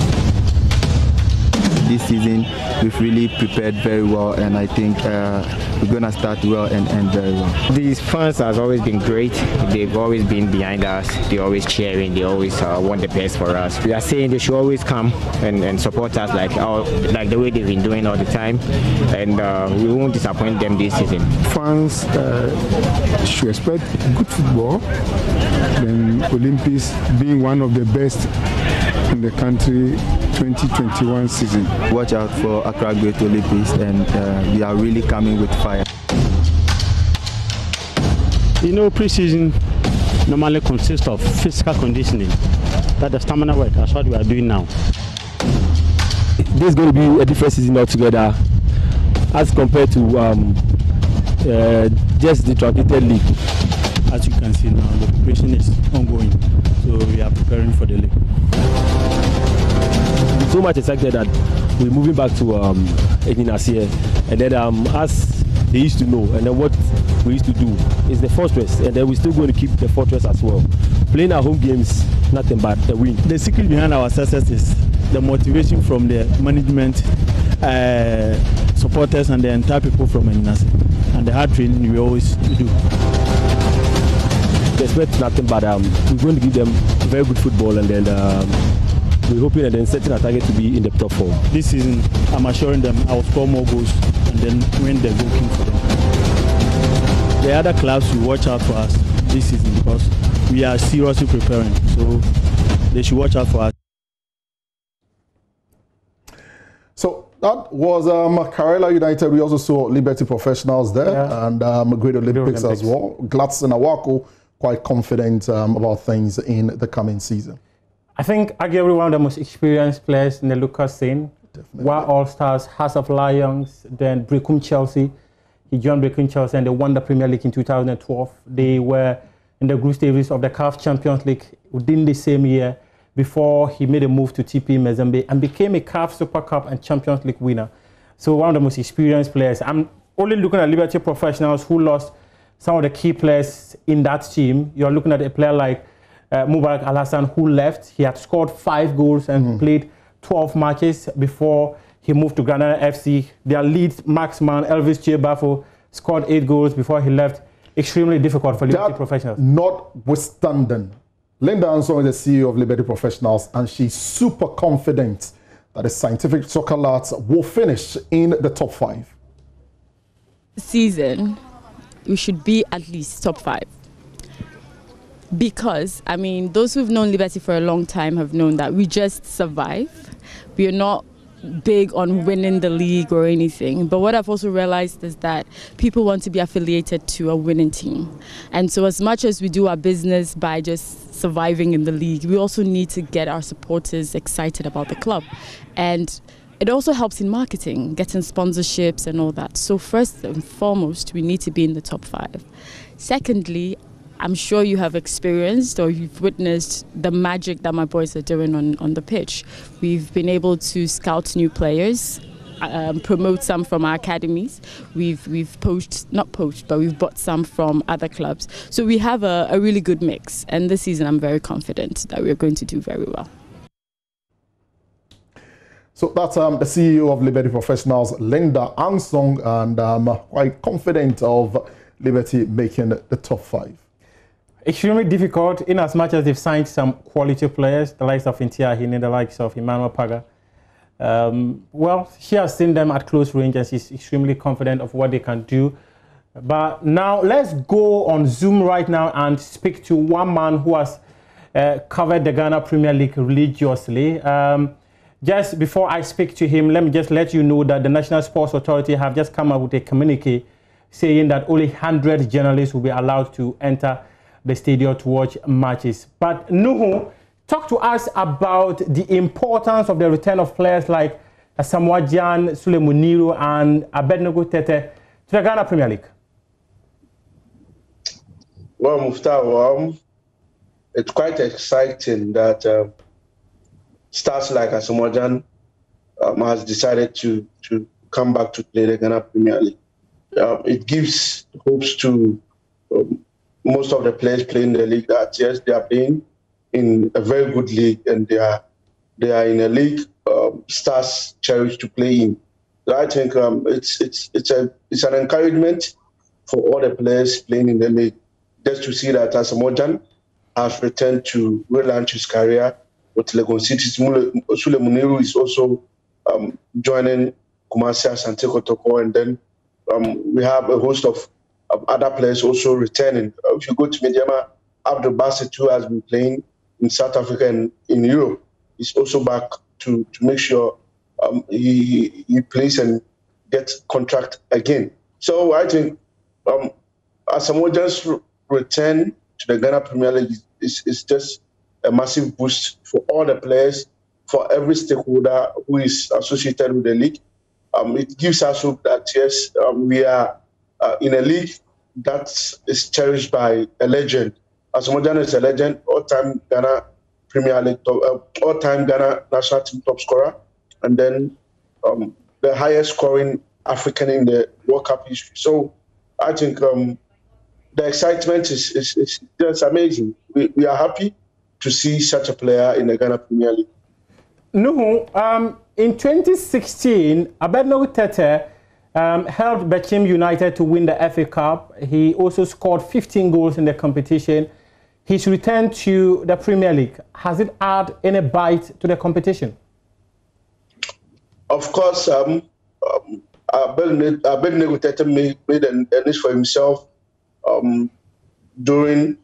This season we've really prepared very well, and I think we're going to start well and end very well. These fans has always been great. They've always been behind us. They're always cheering. They always want the best for us. We are saying they should always come and support us like the way they've been doing all the time, and we won't disappoint them this season. Fans should expect good football, then Olympics being one of the best in the country 2021 season. Watch out for Accra Great Olympics, and we are really coming with fire. You know, pre-season normally consists of physical conditioning, that the stamina work. That's what we are doing now. This is going to be a different season altogether. as compared to just the truncated league. As you can see now, the preparation is ongoing, so we are preparing for the league. I'm so much excited that we're moving back to Edinasie, and then as they used to know, and then what we used to do is the fortress, and then we're still going to keep the fortress as well. Playing our home games, nothing but a win. The secret behind our success is the motivation from the management, supporters, and the entire people from Edinasie, and the hard training we always do. They expect nothing but we're going to give them very good football, and then we're hoping and then setting a target to be in the top 4. This season, I'm assuring them I'll score more goals and then win the goal king for them. The other clubs will watch out for us this season because we are seriously preparing, so they should watch out for us. So that was Karela United. We also saw Liberty Professionals there, and Great Olympics as well. Gladson Awako quite confident about things in the coming season. I think arguably one of the most experienced players in the local scene. While All-Stars, House of Lions, then Brecum Chelsea. He joined Brecum Chelsea and they won the Premier League in 2012. They were in the group stages of the CAF Champions League within the same year before he made a move to TP Mazembe and became a CAF Super Cup and Champions League winner. So one of the most experienced players. I'm only looking at Liberty Professionals who lost some of the key players in that team. You're looking at a player like Mubarak Al-Hassan, who left. He had scored 5 goals and played 12 matches before he moved to Granada FC. Their lead marksman, Elvis Chebafo, scored 8 goals before he left. Extremely difficult for Liberty Professionals. Notwithstanding, Linda Ansong is the CEO of Liberty Professionals, and she's super confident that the Scientific Soccer Lads will finish in the top 5. Season, we should be at least top 5. Because, I mean, those who've known Liberty for a long time have known that we just survive. We are not big on winning the league or anything. But what I've also realized is that people want to be affiliated to a winning team. And so as much as we do our business by just surviving in the league, we also need to get our supporters excited about the club. And it also helps in marketing, getting sponsorships and all that. So first and foremost, we need to be in the top 5. Secondly, I'm sure you have experienced or you've witnessed the magic that my boys are doing on the pitch. We've been able to scout new players, promote some from our academies. We've bought some from other clubs. So we have a really good mix. And this season, I'm very confident that we're going to do very well. So that's the CEO of Liberty Professionals, Linda Ansong, and I'm quite confident of Liberty making the top 5. Extremely difficult in as much as they've signed some quality players, the likes of Intia Hine, the likes of Emmanuel Paga. Well, she has seen them at close range and she's extremely confident of what they can do. But now let's go on Zoom right now and speak to one man who has covered the Ghana Premier League religiously. Just before I speak to him, let me just let you know that the National Sports Authority have just come up with a communique saying that only 100 journalists will be allowed to enter the stadium to watch matches. But Nuhu, talk to us about the importance of the return of players like Asamoah Gyan, Sule Muniru, and Abednego Tete to the Ghana Premier League. Well, Mufta, it's quite exciting that stars like Asamoah Gyan has decided to come back to play the Ghana Premier League. It gives hopes to most of the players playing the league that yes, they are playing in a very good league and they are in a league stars cherish to play in. So I think it's an encouragement for all the players playing in the league just to see that Asamoah Gyan has returned to relaunch his career with Legon City. Sule Muniru is also joining Kumasi Asante Kotoko, and then we have a host of other players also returning. If you go to Mediama, Abdul Bassett, who has been playing in South Africa and in Europe, is also back to make sure he plays and gets contract again. So I think Asamoah Gyan's return to the Ghana Premier League is just a massive boost for all the players, for every stakeholder who is associated with the league. it gives us hope that, yes, we are in a league that is cherished by a legend. Asamoah is a legend, all-time Ghana Premier League, all-time Ghana national team top scorer, and then the highest scoring African in the World Cup history. So I think the excitement is just amazing. We are happy to see such a player in the Ghana Premier League. No, in 2016, Abednego Tete helped Bechim United to win the FA Cup. He also scored 15 goals in the competition. His return to the Premier League, has it added any bite to the competition? Of course, Abednego Tete made a niche for himself during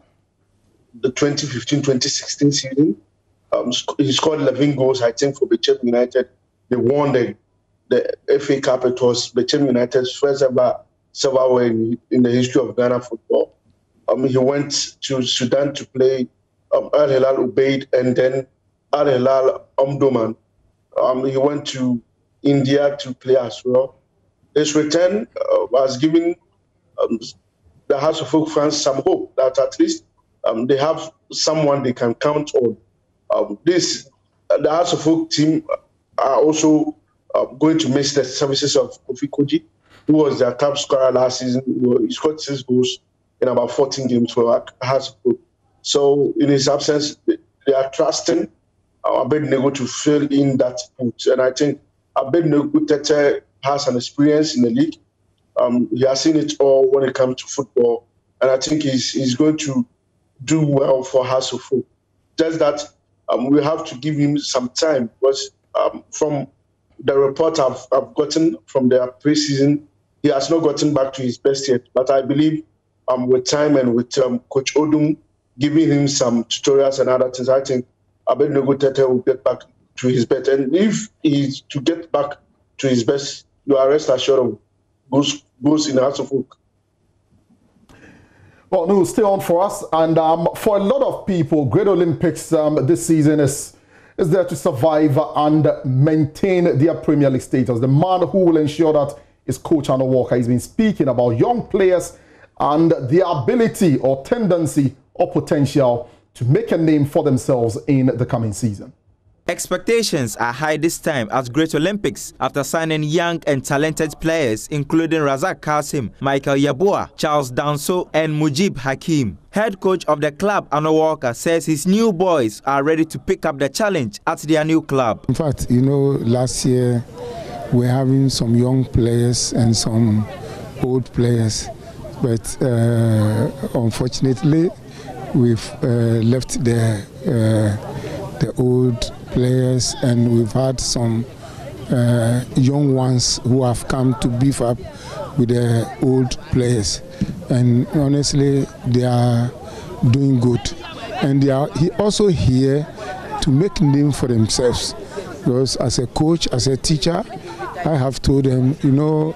the 2015-2016 season. He scored 11 goals, I think, for Bechim United. They won the FA Cup. It was Bechim United's first ever silverware in the history of Ghana football. He went to Sudan to play Al Hilal Ubaid and then Al Hilal Omdurman. He went to India to play as well. His return was giving the House of Folk fans some hope that at least they have someone they can count on. The House of Folk team are also going to miss the services of Kofi Koji, who was their top scorer last season. He scored 6 goals in about 14 games for House of Folk. So in his absence, they are trusting Abednego to fill in that boot. And I think Abednego Tete has an experience in the league. He has seen it all when it comes to football. And I think he's going to do well for House of Folk. Just that we have to give him some time, because from the report I've gotten from their pre-season, he has not gotten back to his best yet. But I believe with time and with Coach Odum giving him some tutorials and other things, I think Abednego Tete will get back to his best. And if he's to get back to his best, you are rest assured of goes in the House of Folk. Well, no, stay on for us. And for a lot of people, Great Olympics this season is there to survive and maintain their Premier League status. The man who will ensure that is Coach Arno Walker. He's been speaking about young players and their ability or tendency or potential to make a name for themselves in the coming season. Expectations are high this time at Great Olympics after signing young and talented players including Razak Kasim, Michael Yeboah, Charles Danso and Mujib Hakim. Head coach of the club, Arno Walker, says his new boys are ready to pick up the challenge at their new club. In fact, you know, last year we're having some young players and some old players, but unfortunately we've left the old players and we've had some young ones who have come to beef up with the old players, and honestly they are doing good, and they are also here to make name for themselves, because as a coach, as a teacher, I have told them, you know,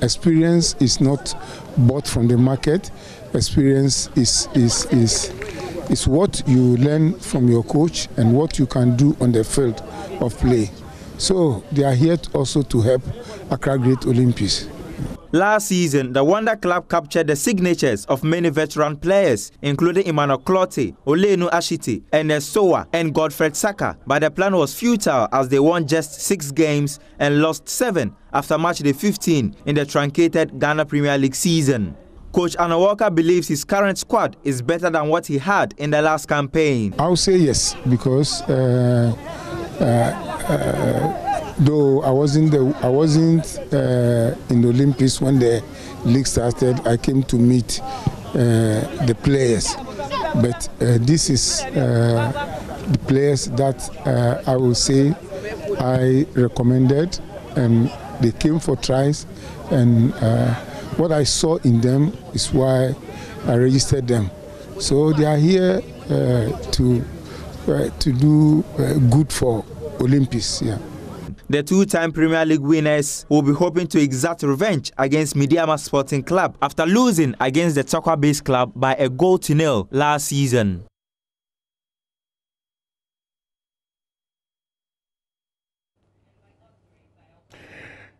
experience is not bought from the market. Experience is what you learn from your coach and what you can do on the field of play. So they are here also to help Accra Great Olympics. Last season, the Wonder Club captured the signatures of many veteran players, including Emmanuel Clotte, Olenu Ashiti, Ernest Sowa, and Godfred Saka. But the plan was futile as they won just 6 games and lost 7 after match day 15 in the truncated Ghana Premier League season. Coach Arno Walker believes his current squad is better than what he had in the last campaign. I would say yes, because though I wasn't in the Olympics when the league started, I came to meet the players. But this is the players that I will say I recommended, and they came for tries, and what I saw in them is why I registered them. So they are here to do good for Olympics. Yeah. The 2-time Premier League winners will be hoping to exact revenge against Midiama Sporting Club after losing against the Tokwa-based club by a 0-0 last season.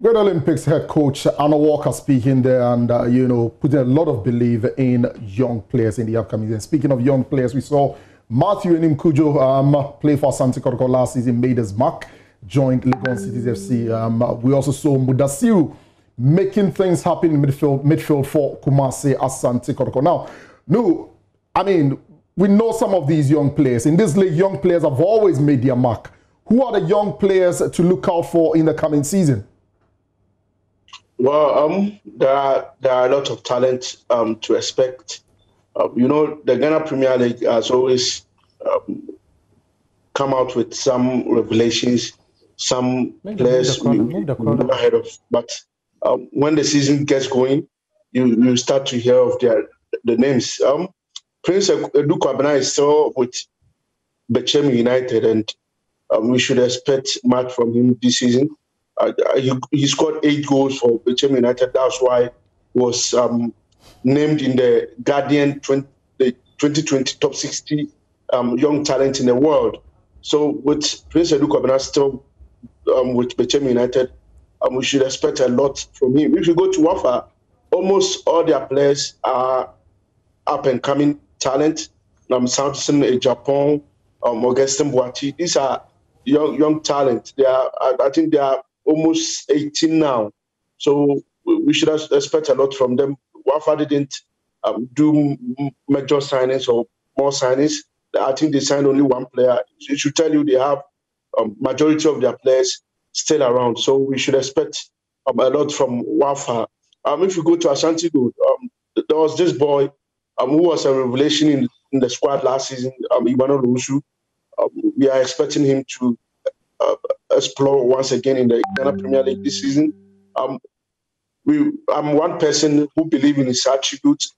Great Olympics head coach Anna Walker speaking there, and you know, putting a lot of belief in young players in the upcoming season. Speaking of young players, we saw Matthew Kujo play for Asante Kotoko last season, made his mark, joined Legon Cities FC. We also saw Mudasiru making things happen in midfield for Kumasi Asante Kotoko. Now, no, I mean, we know some of these young players. In this league, young players have always made their mark. Who are the young players to look out for in the coming season? Well, there are a lot of talent to expect. You know, the Ghana Premier League has always come out with some revelations, some players we never heard of. But when the season gets going, you start to hear of the names. Prince Edu Kwabena is still with Bechem United, and we should expect much from him this season. He scored 8 goals for Bechem United. That's why he was named in the Guardian 2020 top 60 young talent in the world. So with Prince Edu Kwabena still with Bechem United, we should expect a lot from him. If you go to Wafa, almost all their players are up-and-coming talent. Samson Japan, Augustin Boati. These are young talent. I think they are almost 18 now. So we should expect a lot from them. Wafa didn't do major signings or more signings. I think they signed only one player. It should tell you they have majority of their players still around. So we should expect a lot from Wafa. If you go to Ashanti Gold, there was this boy who was a revelation in the squad last season, Emmanuel Owusu. We are expecting him to explore once again in the Ghana Premier League this season. I'm one person who believes in his attributes.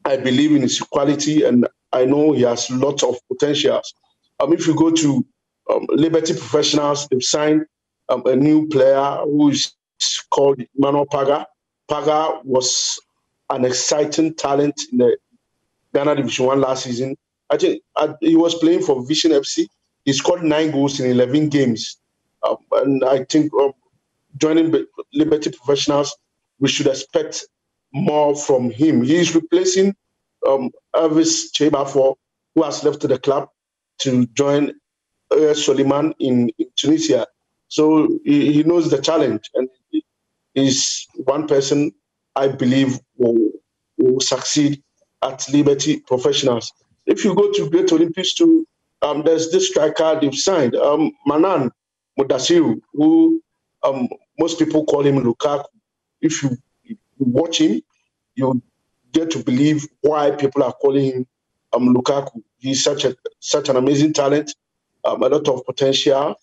I believe in his quality, and I know he has lots of potentials. If you go to Liberty Professionals, they've signed a new player who is called Manuel Paga. Paga was an exciting talent in the Ghana Division 1 last season. I think he was playing for Vision FC. He scored 9 goals in 11 games. And I think joining Liberty Professionals, we should expect more from him. He is replacing Elvis Chebafor, who has left the club to join Soliman in Tunisia. So he knows the challenge, and he's one person I believe will succeed at Liberty Professionals. If you go to Great Olympics too, there's this striker they've signed, Manan Mudasiru, who most people call him Lukaku. If you watch him, you get to believe why people are calling him Lukaku. He's such an amazing talent, a lot of potential.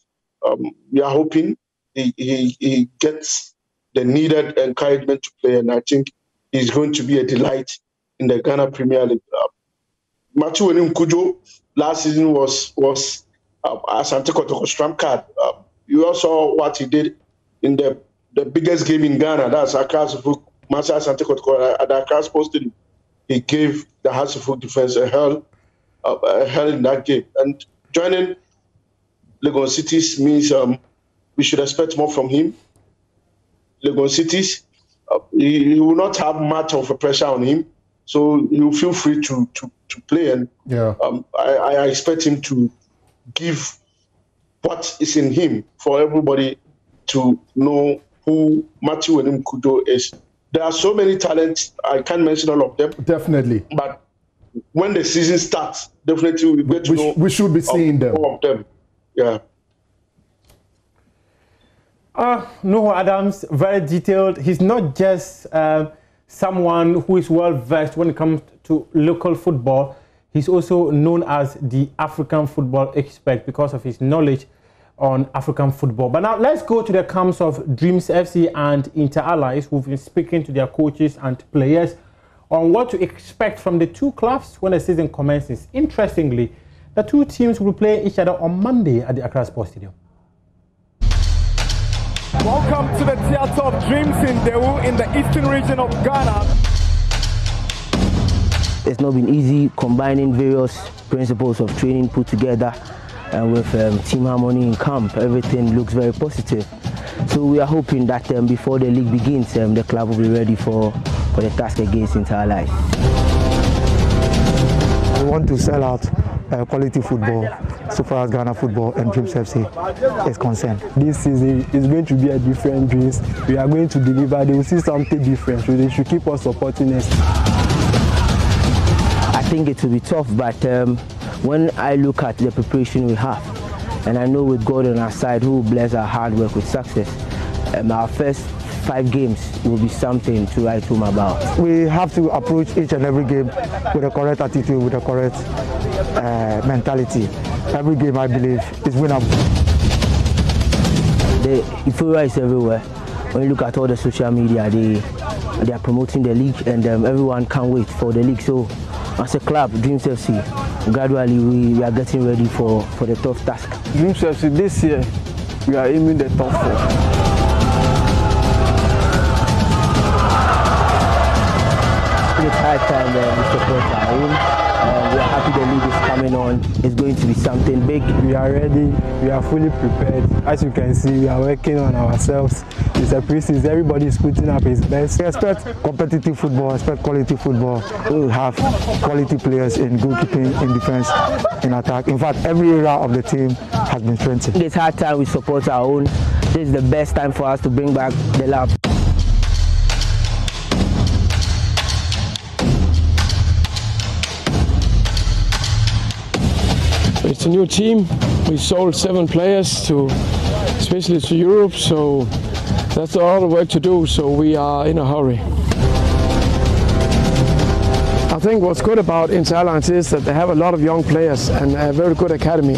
We are hoping he gets the needed encouragement to play, and I think he's going to be a delight in the Ghana Premier League. Matthew Kujo last season was Asante Kotoko's trump card. You all saw what he did in the biggest game in Ghana. That's Accra's Master Asante Kotoko at Accra's Stadium. He gave the Hasselhoff defense a hell in that game. And joining Legon Cities means we should expect more from him. Legon Cities, he will not have much of a pressure on him, so he will feel free to play. And I expect him to give what is in him for everybody to know who Matthew Kudo is. There are so many talents, I can't mention all of them. Definitely. But when the season starts, definitely we get to know. We should be seeing them. All of them. Yeah. Noah Adams, very detailed. He's not just someone who is well versed when it comes to local football. He's also known as the African football expert because of his knowledge on African football. But now let's go to the camps of Dreams FC and Inter Allies, who've been speaking to their coaches and players on what to expect from the two clubs when the season commences. Interestingly, the two teams will play each other on Monday at the Accra Sports Stadium. Welcome to the Theatre of Dreams in Dewu in the eastern region of Ghana. It's not been easy combining various principles of training put together, and with team harmony in camp, everything looks very positive. So we are hoping that before the league begins, the club will be ready for the task against Interlife. We want to sell out quality football so far as Ghana football and Dreams FC is concerned. This season is going to be a different Dreams. We are going to deliver. They will see something different. So they should keep us supporting us. I think it will be tough, but when I look at the preparation we have, and I know with God on our side who will bless our hard work with success, our first 5 games will be something to write home about. We have to approach each and every game with a correct attitude, with a correct mentality. Every game, I believe, is winnable. The euphoria is everywhere. When you look at all the social media, they are promoting the league, and everyone can't wait for the league. So, as a club, Dreams FC, gradually we are getting ready for the tough task. Dreams FC this year, we are aiming the top 4. It's high time we support our own. We are happy the league is coming on. It's going to be something big. We are ready. We are fully prepared. As you can see, we are working on ourselves. It's a pre-season. Everybody is putting up his best. We expect competitive football, expect quality football. We will have quality players in goalkeeping, in defense, in attack. In fact, every area of the team has been strengthened. It's high time we support our own. This is the best time for us to bring back the love. It's a new team. We sold 7 players especially to Europe, so that's all the work to do, so we are in a hurry. I think what's good about Interlife is that they have a lot of young players and a very good academy.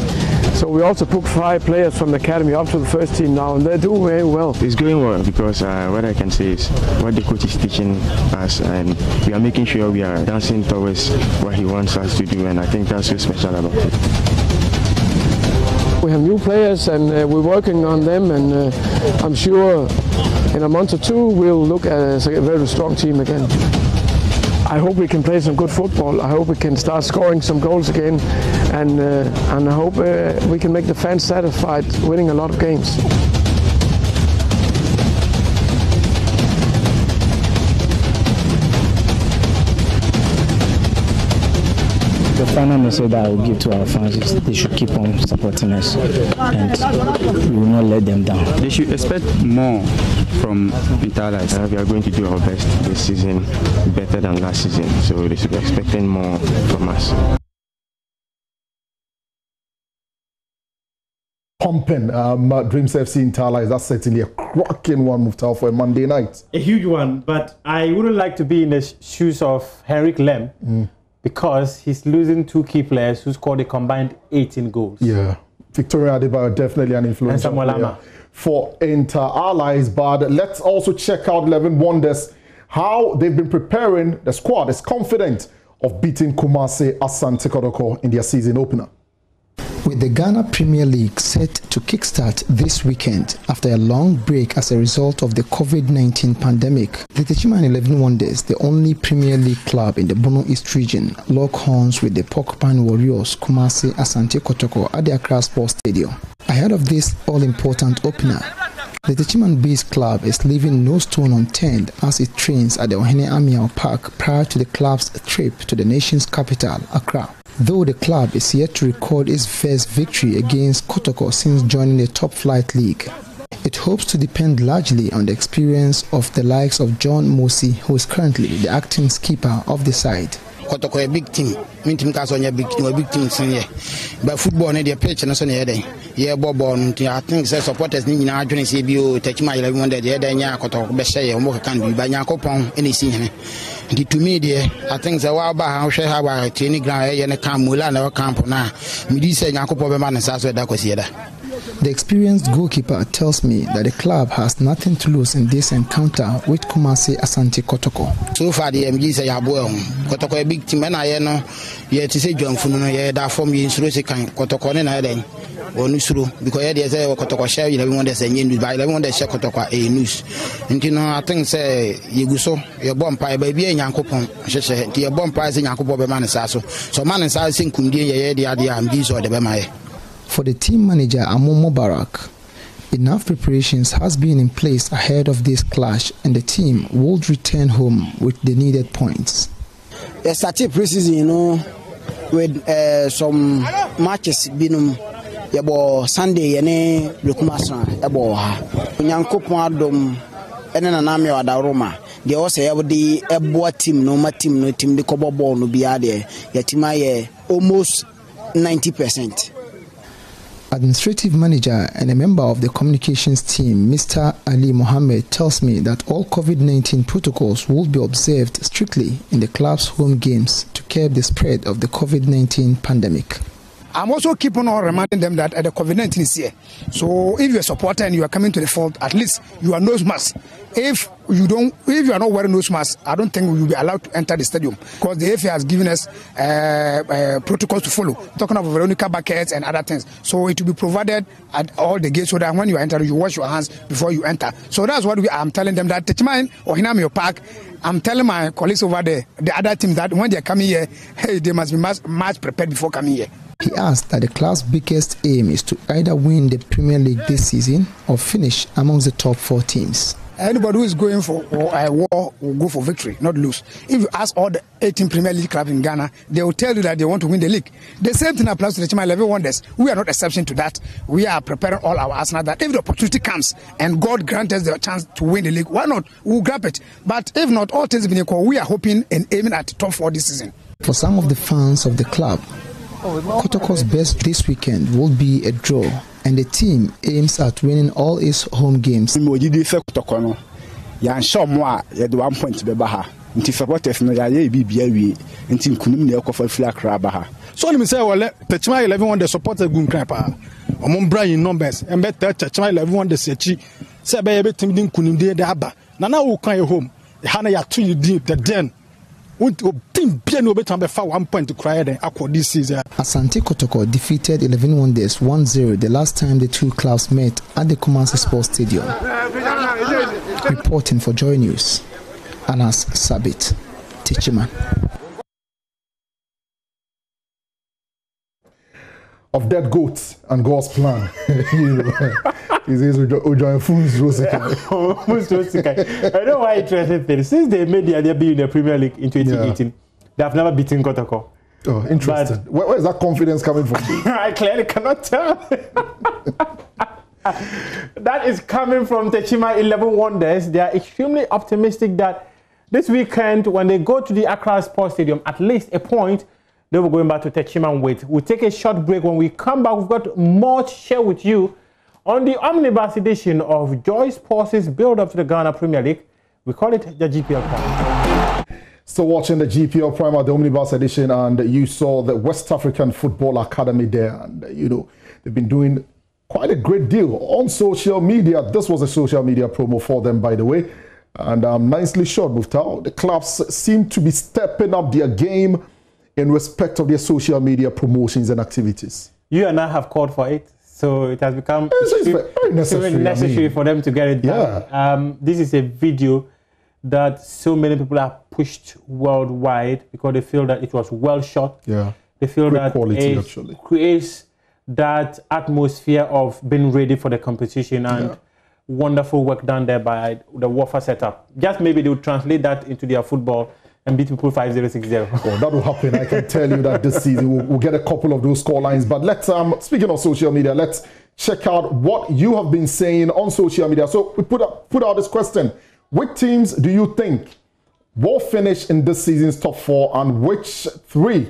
So we also took 5 players from the academy up to the first team now, and they're doing very well. It's going well because what I can say is what the coach is teaching us, and we are making sure we are dancing towards what he wants us to do, and I think that's so special about it. We have new players and we're working on them, and I'm sure in a month or 2 we'll look at a very strong team again. I hope we can play some good football. I hope we can start scoring some goals again, and I hope we can make the fans satisfied winning a lot of games. The final message that I will give to our fans is they should keep on supporting us, and we will not let them down. They should expect more from Interlife. We are going to do our best this season, better than last season, so they should be expecting more from us. Pumping Dreams FC Interlife. That's certainly a cracking one, Mufta, for a Monday night. A huge one, but I wouldn't like to be in the shoes of Henrik Lem. Because he's losing 2 key players who scored a combined 18 goals. Yeah, Victoria Adebayo definitely an influential player for Interlife. But let's also check out 11 Wonders, how they've been preparing. The squad is confident of beating Kumasi Asante Kotoko in their season opener. With the Ghana Premier League set to kickstart this weekend after a long break as a result of the COVID-19 pandemic, the Techiman 11 Wonders, the only Premier League club in the Bono East region, lock horns with the Porcupine Warriors Kumasi Asante Kotoko at the Accra Sports Stadium. Ahead of this all-important opener, the Techiman Bees Club is leaving no stone unturned as it trains at the Ohene Amiao Park prior to the club's trip to the nation's capital, Accra. Though the club is yet to record its first victory against Kotoko since joining the top flight league, it hopes to depend largely on the experience of the likes of John Mosi, who is currently the acting skipper of the side. Kotoko a big team. Mean team cause on a big team senior. But football need a pitch and so yeah, Bob I think supporters need now join CBO, touch my 11 that the other Kotoko Beshay and work can be by Yakopon any scene. To me, I think the Waba how she have a training ground and a camp Mulan or camp now. Midi say Yakopo man is as well that was here. The experienced goalkeeper tells me that the club has nothing to lose in this encounter with Kumasi Asante Kotoko. So far, the MG say Yabo Kotoko a big team, and I know yet to say John Funo, that from the insurance can Kotoko and I then. Onusuru because there's a Kotoko share 11 days and you buy 11 days Kotoko a news. And you know, I think say you so your bomb pie baby and Yankopon, your bomb prize in Yakopo man is also. So man is asking Kundi, the idea and these or the Bemae. For the team manager Amo Mubarak, Enough preparations has been in place ahead of this clash, and the team would return home with the needed points. They started preseason, with some matches being Sunday and Lukumasan, Yankopon Dom, and an army of Roma. They also have the Eboa team, no team, the Cobo Ball no be there. Yet almost 90%. Administrative manager and a member of the communications team, Mr. Ali Mohammed, tells me that all COVID-19 protocols will be observed strictly in the club's home games to curb the spread of the COVID-19 pandemic. I'm also keeping on reminding them that the COVID-19 is here. So if you're a supporter and you are coming to the field, at least you are nose mask. If you are not wearing nose mask, I don't think we will be allowed to enter the stadium because the FA has given us protocols to follow, talking about Veronica buckets and other things. So it will be provided at all the gates so that when you enter, you wash your hands before you enter. So that's what I'm telling them, that Techman or Hinamio Park, I'm telling my colleagues over there, the other teams, that when they're coming here, hey, they must be much prepared before coming here. He asked that the club's biggest aim is to either win the Premier League this season or finish amongst the top 4 teams. Anybody who is going for a war will go for victory, not lose. If you ask all the 18 Premier League clubs in Ghana, they will tell you that they want to win the league. The same thing applies to the GPL 11 Wonders. We are not exception to that. We are preparing all our arsenal that if the opportunity comes and God grants us the chance to win the league, why not? We'll grab it. But if not, all things being equal, we are hoping and aiming at the top 4 this season. For some of the fans of the club, Kotoko's best this weekend will be a draw, and the team aims at winning all its home games. So let me say, well, Techman 11 Wonders support a good crap. Among Brian numbers, and better Techman 11 Wonders say, say, baby, Tim didn't kunim de abba. Nana will come home. The Hana ya 2 deep the den. Asante Kotoko defeated 11 Wonders 1-0 the last time the two clubs met at the Kumasi Sports Stadium. Reporting for Joynews, Anas Sabit, Tichiman. Of dead goats and God's plan. He says, Ojoy Fools Rosica. I know why interesting thing. Since they made the idea being in the Premier League in 2018, they have never beaten Kotoko. Oh, interesting. Where is that confidence coming from? I clearly cannot tell. That is coming from Techman 11 Wonders. They are extremely optimistic that this weekend, when they go to the Accra Sports Stadium, at least a point, they will go back to Techman with. We'll take a short break. When we come back, we've got more to share with you on the omnibus edition of Joy Sports' build-up to the Ghana Premier League. We call it the GPL Primer. So watching the GPL Primer, the omnibus edition, and you saw the West African Football Academy there. And, you know, they've been doing quite a great deal on social media. This was a social media promo for them, by the way. And nicely shot, Mufta. The clubs seem to be stepping up their game in respect of their social media promotions and activities. You and I have called for it, so it has become very necessary for them to get it done. Yeah. This is a video that so many people have pushed worldwide because they feel that it was well shot. Yeah. They feel great that quality, it creates that atmosphere of being ready for the competition, and wonderful work done there by the Wafa setup. Just maybe they would translate that into their football and beat people 5-0, 6-0. Well, that will happen. I can tell you that this season we'll get a couple of those score lines. But let's, speaking of social media, let's check out what you have been saying on social media. So we put out this question. Which teams do you think will finish in this season's top 4 and which 3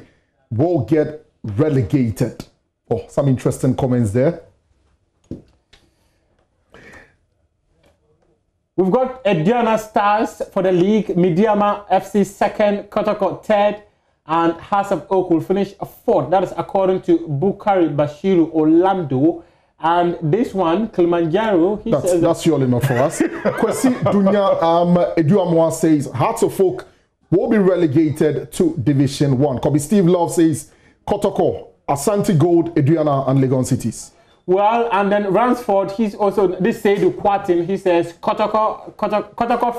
will get relegated? Oh, some interesting comments there. We've got Ediana Stars for the league, Midiama FC second, Kotoko third, and House of Oak will finish 4th. That is according to Bukari Bashiru Orlando. And this one, Kilimanjaro, he says... That's surely not for us. Kwesi Dunya Eduamwa says, Hearts of Oak will be relegated to Division 1. Kobe Steve Love says, Kotoko, Asante Gold, Eduana, and Legon Cities. Well, and then Ransford, he's also, this Seidu Kwatin, he says Kotoko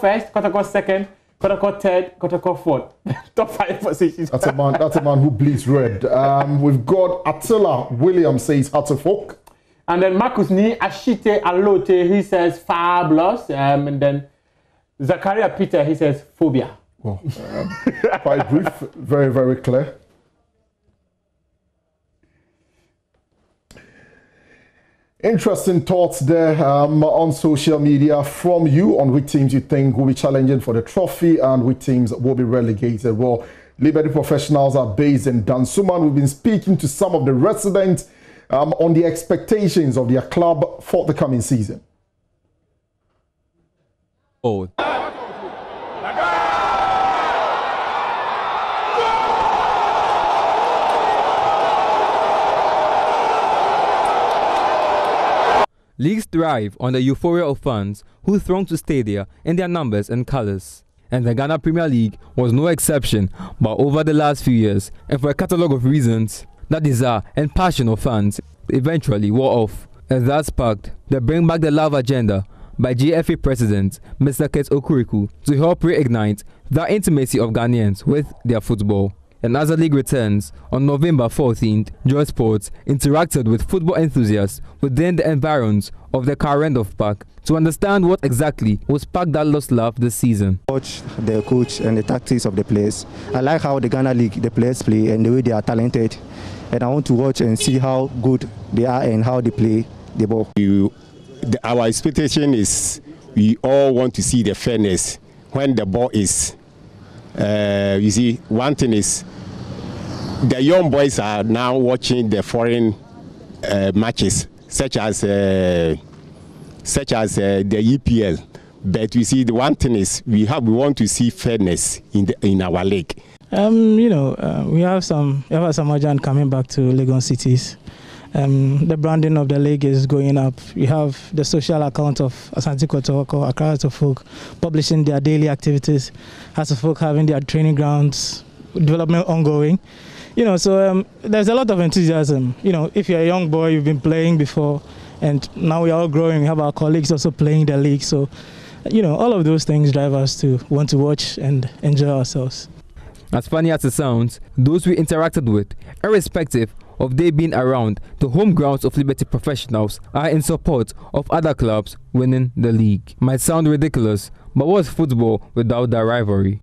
first, Kotoko second, Kotoko third, Kotoko fourth. Top 5 positions. That's a man who bleeds red. We've got Attila Williams says Hearts of Oak. And then Marcus Ni Ashite Alote, he says fabulous. And then Zachariah Peter, he says phobia. Well, quite brief, very, very clear. Interesting thoughts there on social media from you on which teams you think will be challenging for the trophy and which teams will be relegated. Well, Liberty Professionals are based in Dansuman. We've been speaking to some of the residents on the expectations of their club for the coming season. Oh. Leagues thrive on the euphoria of fans who throng to stadia in their numbers and colours. And the Ghana Premier League was no exception, but over the last few years, and for a catalogue of reasons, that desire and passion of fans eventually wore off. And that sparked the Bring Back the Love agenda by GFA President Mr. Kate Okuriku to help reignite the intimacy of Ghanaians with their football. And as the league returns on November 14th, Joy Sports interacted with football enthusiasts within the environs of the Karendorf Park to understand what exactly will spark that lost love this season. Watch the coach and the tactics of the players. I like how the Ghana League, the players play and the way they are talented. And I want to watch and see how good they are and how they play the ball. Our expectation is we all want to see the fairness when the ball is. You see, one thing is the young boys are now watching the foreign matches, such as the GPL. But we see the one thing is we want to see fairness in our league. We have some agent coming back to Lagos cities. The branding of the league is going up. We have the social account of Asante Kotoko, Accra Hearts of Folk, publishing their daily activities. Hearts of Folk having their training grounds, development ongoing. So there's a lot of enthusiasm. If you're a young boy, you've been playing before, and now we're all growing. We have our colleagues also playing the league. So, all of those things drive us to want to watch and enjoy ourselves. As funny as it sounds, those we interacted with, irrespective of they being around the home grounds of Liberty Professionals, are in support of other clubs winning the league. Might sound ridiculous, but what's football without that rivalry?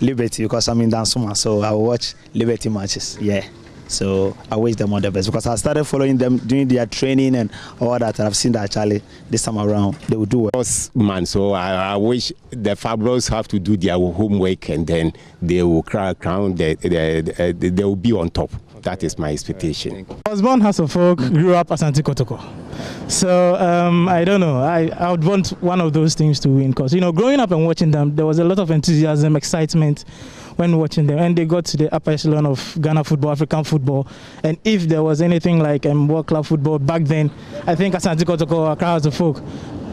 Liberty, because I'm in Dansuma, so I watch Liberty matches. Yeah, so I wish them all the best because I started following them doing their training and all that. And I've seen that actually this time around they will do well. Man, so I wish the Fabulous have to do their homework and then they will crown. They will be on top. That is my expectation. I was born Hearts of Folk, grew up as Asante Kotoko. So I don't know. I would want one of those teams to win because growing up and watching them, there was a lot of enthusiasm, excitement when watching them, and they got to the upper echelon of Ghana football, African football. And if there was anything like World Club football back then, I think Asante Kotoko, Accra Hearts of Folk,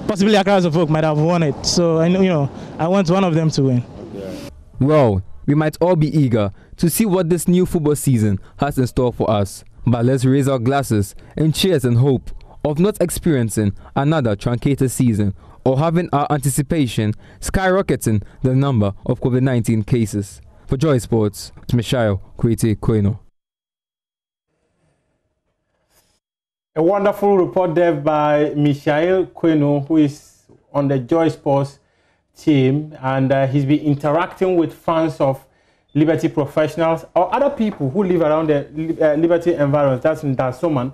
possibly Accra Hearts of Folk might have won it. So I want one of them to win. Well, we might all be eager to see what this new football season has in store for us. But let's raise our glasses and cheers in hope of not experiencing another truncated season or having our anticipation skyrocketing the number of COVID-19 cases. For Joy Sports, it's Michael Kweno. A wonderful report there by Michael Kweno, who is on the Joy Sports team, and he's been interacting with fans of Liberty Professionals or other people who live around the Liberty environment. That's in Dansoman.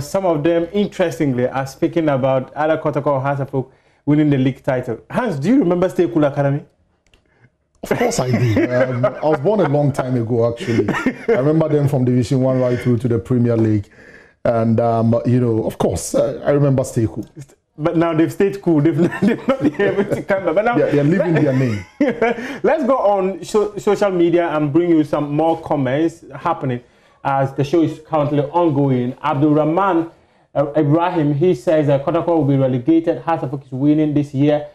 Some of them, interestingly, are speaking about other Kotoko Hearts of Folk winning the league title. Hans, do you remember Stay Cool Academy? Of course I do. I was born a long time ago, actually. I remember them from Division 1 right through to the Premier League. And, of course, I remember Stay Cool. But now they've stayed cool. They've not been able to come back. But now they're living their name. Let's go on social media and bring you some more comments happening as the show is currently ongoing. Abdul Rahman Ibrahim, he says that Kotoko will be relegated. Hearts of Folk is winning this year,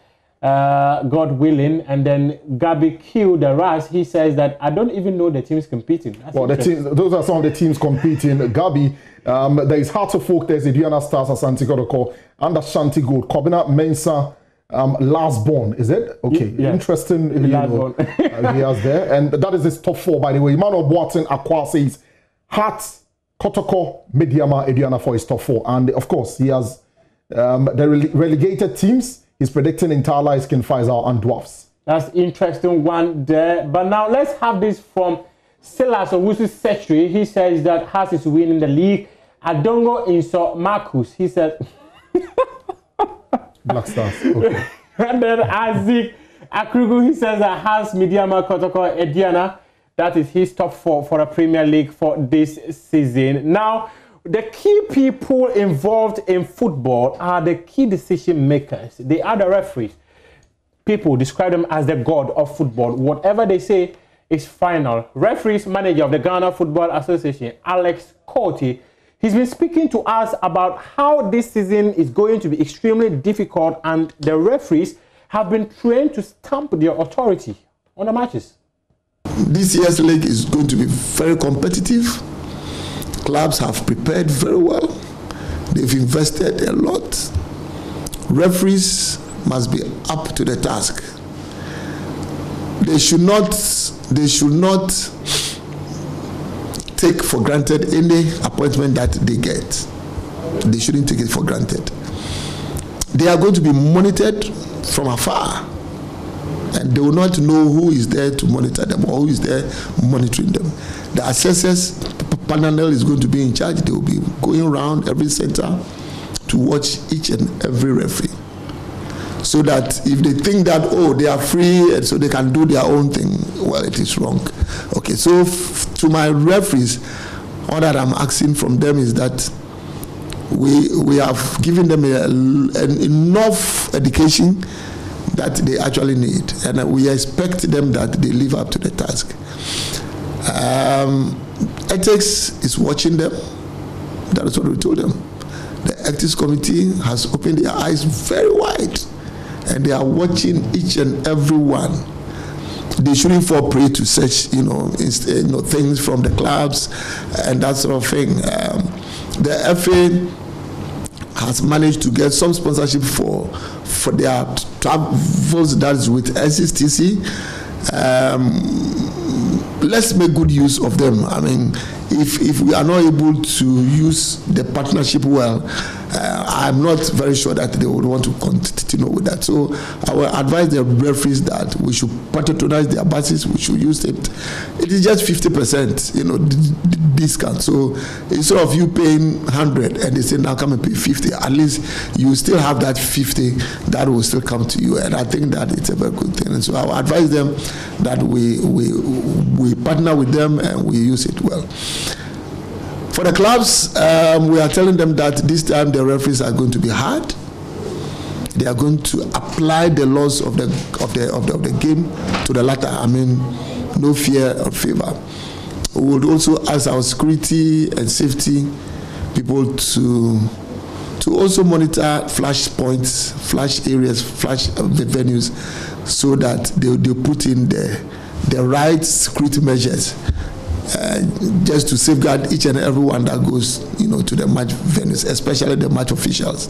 God willing. And then Gabi Q, the Ras, he says that I don't even know the teams competing. That's those are some of the teams competing. Gabi, there is Hearts of Folk, there's Idiana Stars, Asante Kotoko, and Ashanti Gold, Kobina Mensa, last born, is it? Okay, yeah. Interesting. He has there, and that is his top four, by the way. Emmanuel Boateng Aqua says Hearts, Kotoko Mediama Ediana for his top 4. And of course, he has the relegated teams. He's predicting Intala, Skin Faisal, and Dwarfs. That's interesting one there. But now let's have this from Silas Owusu Setri. He says that Hearts is winning the league. Adongo Inso Marcus. He says Black Stars. Okay. And then Azik Akrugu, he says that Hearts, Mediama, Kotoko, Ediana. That is his top 4 for the Premier League for this season. Now, the key people involved in football are the key decision makers. They are the referees. People describe them as the god of football. Whatever they say is final. Referees manager of the Ghana Football Association, Alex Cote, he's been speaking to us about how this season is going to be extremely difficult, and the referees have been trained to stamp their authority on the matches. This year's league is going to be very competitive. Clubs have prepared very well. They've invested a lot. Referees must be up to the task. They should not take for granted any appointment that they get. They shouldn't take it for granted. They are going to be monitored from afar, and they will not know who is there to monitor them or who is there monitoring them. The assessors panel is going to be in charge. They will be going around every center to watch each and every referee, so that if they think that, oh, they are free and so they can do their own thing, well, it is wrong. Okay, so to my referees, all that I'm asking from them is that we have given them enough education that they actually need, and we expect them that they live up to the task. Ethics is watching them. That is what we told them. The ethics committee has opened their eyes very wide, and they are watching each and every one. They shouldn't fall prey to such, things from the clubs and that sort of thing. The FA has managed to get some sponsorship for their travels, that's with SSTC. Let's make good use of them. I mean, if we are not able to use the partnership well, I'm not very sure that they would want to continue with that. So I will advise the referees that we should patronize their buses. We should use it. It is just 50%, discount. So instead of you paying 100 and they say now come and pay 50, at least you still have that 50 that will still come to you. And I think that it's a very good thing. And so I will advise them that we partner with them and we use it well. For the clubs, we are telling them that this time the referees are going to be hard. They are going to apply the laws of the game to the latter. I mean, no fear or favor. We would also ask our security and safety people to also monitor flash points, flash areas, flash venues, so that they put in the right security measures. Just to safeguard each and everyone that goes, to the match venues, especially the match officials.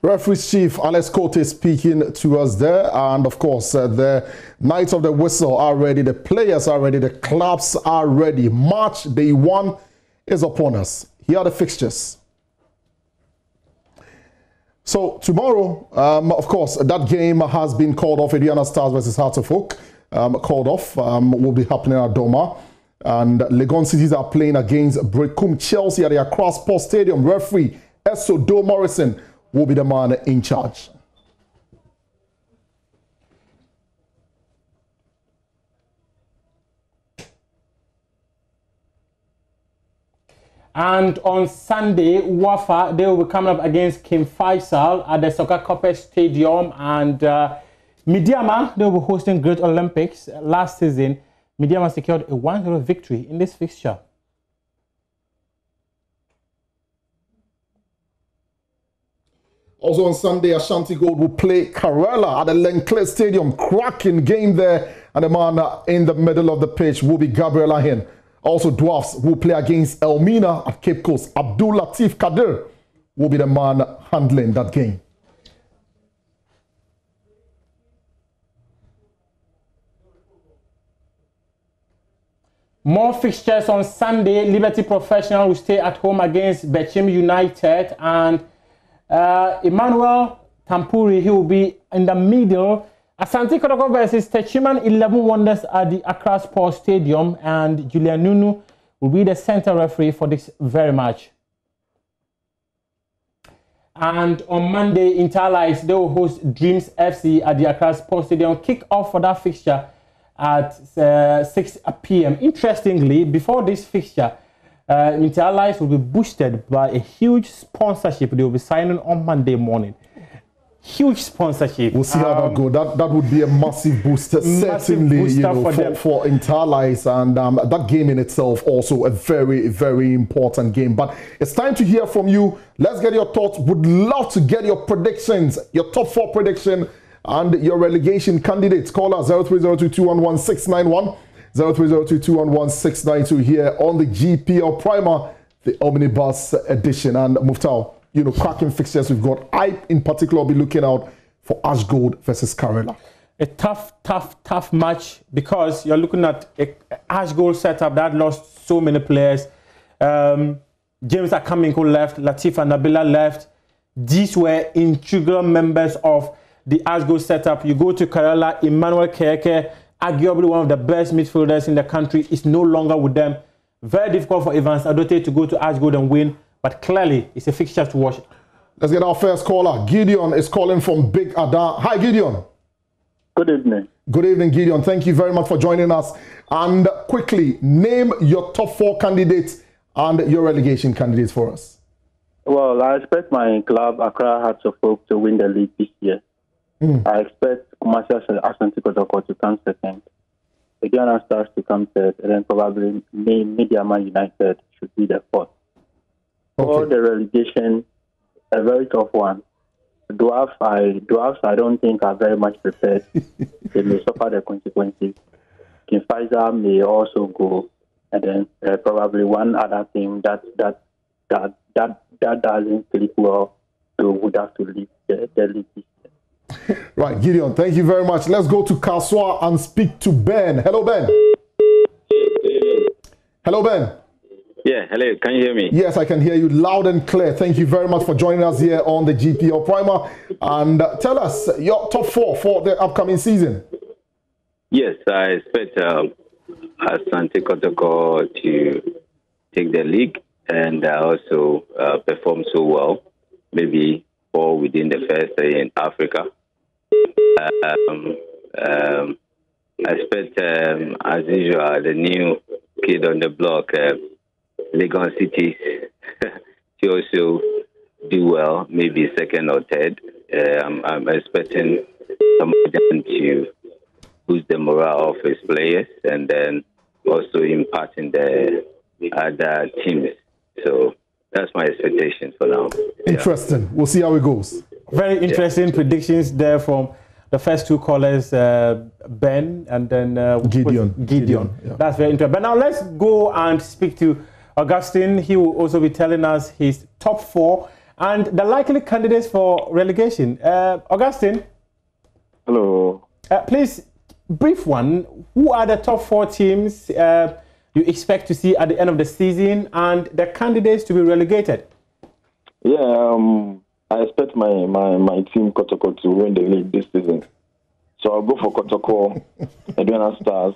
Referees Chief Alex Cote speaking to us there, and of course the Knights of the Whistle are ready, the players are ready, the clubs are ready. March day 1 is upon us. Here are the fixtures. So tomorrow, of course, that game has been called off. Ediana Stars versus Hearts of Oak. Called off, will be happening at Doma. And Legon Cities are playing against Brecum Chelsea at the Accra Sports Stadium. Referee Esso Do Morrison will be the man in charge. And on Sunday, Wafa, they will be coming up against King Faisal at the Soccer Copper Stadium. And Mediama, they will be hosting Great Olympics. Last season, Mediama secured a 1-0 victory in this fixture. Also on Sunday, Ashanti Gold will play Karela at the Lenclair Stadium. Cracking game there. And the man in the middle of the pitch will be Gabriel Ahin. Also, Dwarfs will play against Elmina at Cape Coast. Abdul Latif Kadir will be the man handling that game. More fixtures on Sunday. Liberty Professional will stay at home against Bechim United, and Emmanuel Tampuri, he will be in the middle. Asante Kotoko versus Techiman 11 Wonders at the Accra Sports Stadium, and Julian Nunu will be the center referee for this very match. And on Monday, Interlights, they will host Dreams FC at the Accra Sports Stadium. Kick off for that fixture at 6 p.m. Interestingly, before this fixture, Interlights will be boosted by a huge sponsorship they will be signing on Monday morning. Huge sponsorship. We'll see how that goes. That would be a massive booster, certainly, booster for Interlights, and that game in itself also a very, very important game. But it's time to hear from you. Let's get your thoughts. Would love to get your predictions, your top 4 prediction, and your relegation candidates. Call us 0302211691, 0302211692 here on the GPL Primer, the Omnibus edition. And Muftal, cracking fixtures we've got. I, in particular, will be looking out for Ash Gold versus Karela. A tough match, because you're looking at a Ash Gold setup that lost so many players. James Akaminko left, Latifa Nabila left. These were integral members of the Ash Gold setup. You go to Karela, Emmanuel Keke, arguably one of the best midfielders in the country, is no longer with them. Very difficult for Evans Adote to go to Ash Gold and win. But clearly, it's a fixture to watch. Let's get our first caller. Gideon is calling from Big Ada. Hi, Gideon. Good evening. Good evening, Gideon. Thank you very much for joining us. And quickly, name your top 4 candidates and your relegation candidates for us. Well, I expect my club, Accra Hearts of Oak, to win the league this year. I expect Kumasi Asante Kotoko to come second, the Ghana Stars to come third, and then probably Mediama United should be the fourth. For the relegation, a very tough one. Dwarfs, I don't think are very much prepared. They may suffer the consequences. King Faisal may also go, and then probably one other team that doesn't click well, so would have to leave the league. Right, Gideon, thank you very much. Let's go to Kaswa and speak to Ben. Hello, Ben. Hello, Ben. Yeah, hello. Can you hear me? Yes, I can hear you loud and clear. Thank you very much for joining us here on the GPL Primer. And tell us your top 4 for the upcoming season. Yes, I expect Asante Kotoko to take the league and also perform so well. Maybe fall within the first in Africa. I expect, as usual, the new kid on the block, Legon City, to also do well, maybe second or third. I'm expecting someone to boost the morale of his players and then also imparting the other teams. So that's my expectation for now. Interesting. Yeah. We'll see how it goes. Very interesting predictions there from the first 2 callers, Ben and then Gideon. Yeah. That's very interesting. But now let's go and speak to Augustine. He will also be telling us his top 4 and the likely candidates for relegation. Augustine. Hello. Please, brief one. Who are the top 4 teams you expect to see at the end of the season and the candidates to be relegated? Yeah, I expect my team, Kotoko, to win the league this season. So I'll go for Kotoko, Aduana Stars,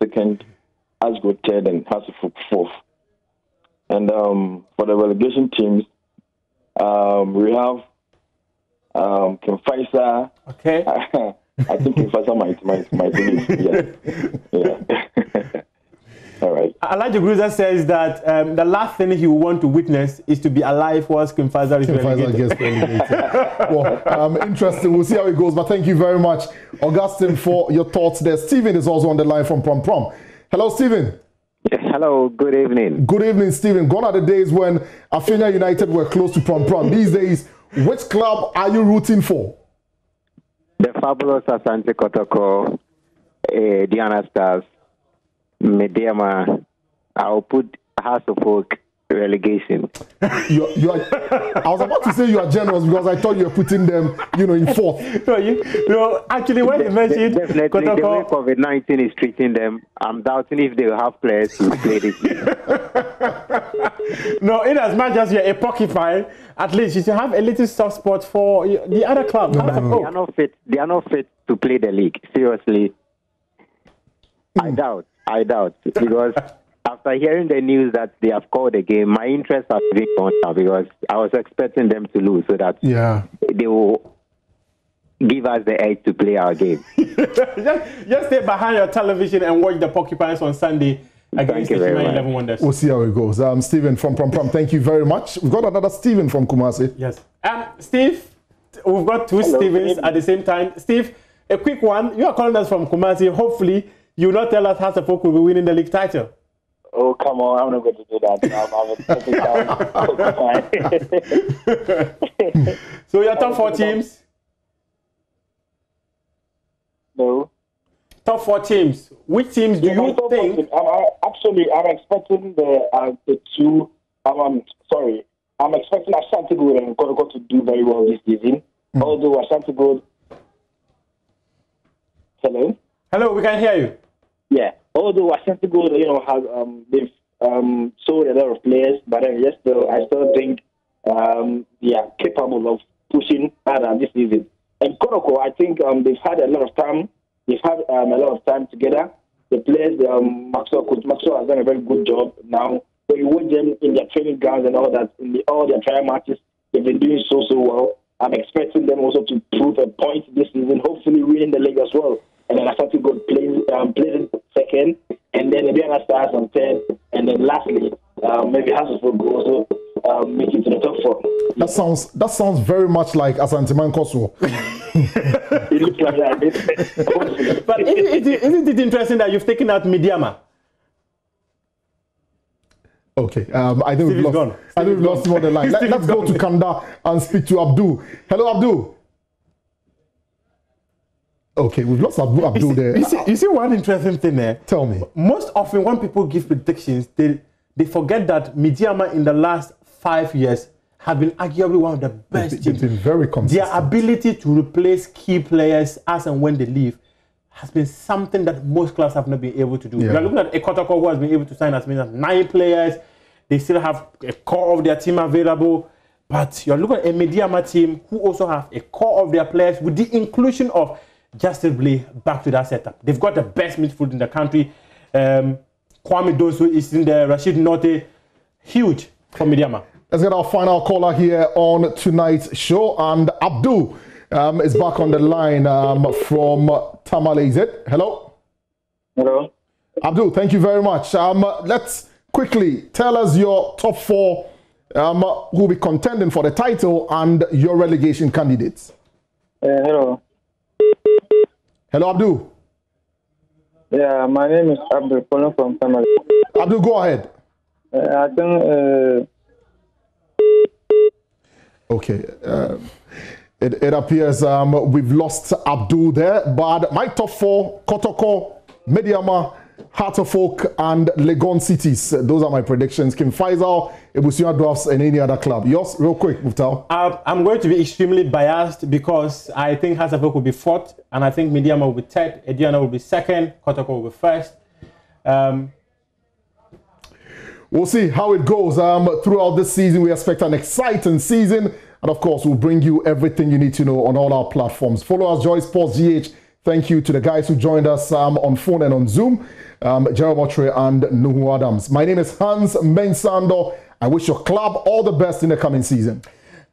second, Ashgold third, and Hasselhoff fourth. And for the relegation teams, we have King Faisal. Okay. I think King Faisal might win. Yeah. All right. Elijah Gruza says that the last thing he will want to witness is to be alive whilst King Faisal is relegated. Well, interesting. We'll see how it goes. But thank you very much, Augustine, for your thoughts there. Stephen is also on the line from Prom Prom. Hello, Stephen. Yes, hello, good evening. Good evening, Stephen. Gone are the days when Afenia United were close to Prom Prom. These days, which club are you rooting for? The fabulous Asante Kotoko, Diana Stars, Mediama. I'll put House of Oak relegation. You are, I was about to say you are generous because I thought you were putting them, in fourth. Actually, when you mentioned definitely the way COVID-19 is treating them, I'm doubting if they will have players to play this year. No, in as much as you're a porcupine, at least you should have a little soft spot for the other club. They are not fit. They are not fit to play the league. Seriously, I doubt because. After hearing the news that they have called the game, my interest has been gone now because I was expecting them to lose so that they will give us the edge to play our game. just stay behind your television and watch the Porcupines on Sunday against the 11 Wonders. We'll see how it goes. Stephen from Pram, thank you very much. We've got another Stephen from Kumasi. Yes. Steve, we've got two Stevens at the same time. Steve, a quick one. You are calling us from Kumasi. Hopefully, you will not tell us how the folk will be winning the league title. Oh, come on, I'm not going to do that. So your top 4 teams? No. Top 4 teams. Which teams do you think? I'm expecting the two. I'm expecting Ashanti Gold and Kotoko to do very well this season. Although Ashanti Gold. Hello. Hello, we can hear you. Yeah. Although Ashanti Gold, has they've sold a lot of players, but then I still think they are capable of pushing harder this season. And Kotoko, I think they've had a lot of time. They've had a lot of time together. The players, Coach Maxwell has done a very good job. Now, when you watch them in their training grounds and all that, in all their trial matches, they've been doing so well. I'm expecting them also to prove a point this season, hopefully winning the league as well. And then Ashanti Gold plays in second, and then Indiana Stars on third, and then lastly, maybe Hasselhoff will also make it to the top 4. That sounds very much like Asante Mankoso. It looks like that. But isn't it interesting that you've taken out Midiama? Okay, I think we've lost him on the line. Let's go to Kanda and speak to Abdul. Hello, Abdul. Okay, we've lost Abdul there. You see one interesting thing there? Tell me. Most often when people give predictions, they forget that Midiama in the last 5 years have been arguably one of the best teams. It's been very consistent. Their ability to replace key players as and when they leave has been something that most clubs have not been able to do. Yeah. We are looking at a Kotoko who has been able to sign as many as 9 players. They still have a core of their team available. But you're looking at a Midiama team who also have a core of their players with the inclusion of Justin Blay back to that setup. They've got the best midfield in the country. Kwame Dosu is in there. Rashid Note, huge for Midiama. Let's get our final caller here on tonight's show. And Abdul is back on the line from Tamale. Is it? Hello? Hello. Abdul, thank you very much. Let's quickly tell us your top 4 who will be contending for the title and your relegation candidates. Hello. Hello, Abdul. Yeah, my name is Abdul, calling from Tamale. Abdul, go ahead. I think... Okay. It appears we've lost Abdul there, but my top 4, Kotoko, Midiama, Heart of Oak, and Legon Cities. Those are my predictions. Kim Faisal, Ebusian Dwarfs, and any other club. Yours, real quick, Muftal. I'm going to be extremely biased because I think Heart of Oak will be 4th, and I think Midiama will be 3rd, Ediana will be 2nd, Kotoko will be 1st. We'll see how it goes throughout this season. We expect an exciting season. And of course, we'll bring you everything you need to know on all our platforms. Follow us, Joy Sports GH. Thank you to the guys who joined us on phone and on Zoom, Gerald Motre and Nuhu Adams. My name is Hans Mensando. I wish your club all the best in the coming season.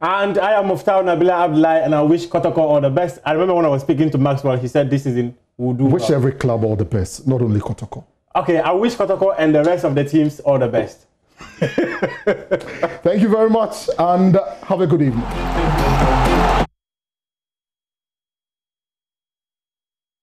And I am Muftaw Nabila Abdullahi, and I wish Kotoko all the best. I remember when I was speaking to Maxwell, he said this season we'll do wish every club all the best, not only Kotoko. Okay, I wish Kotoko and the rest of the teams all the best. Thank you very much and have a good evening.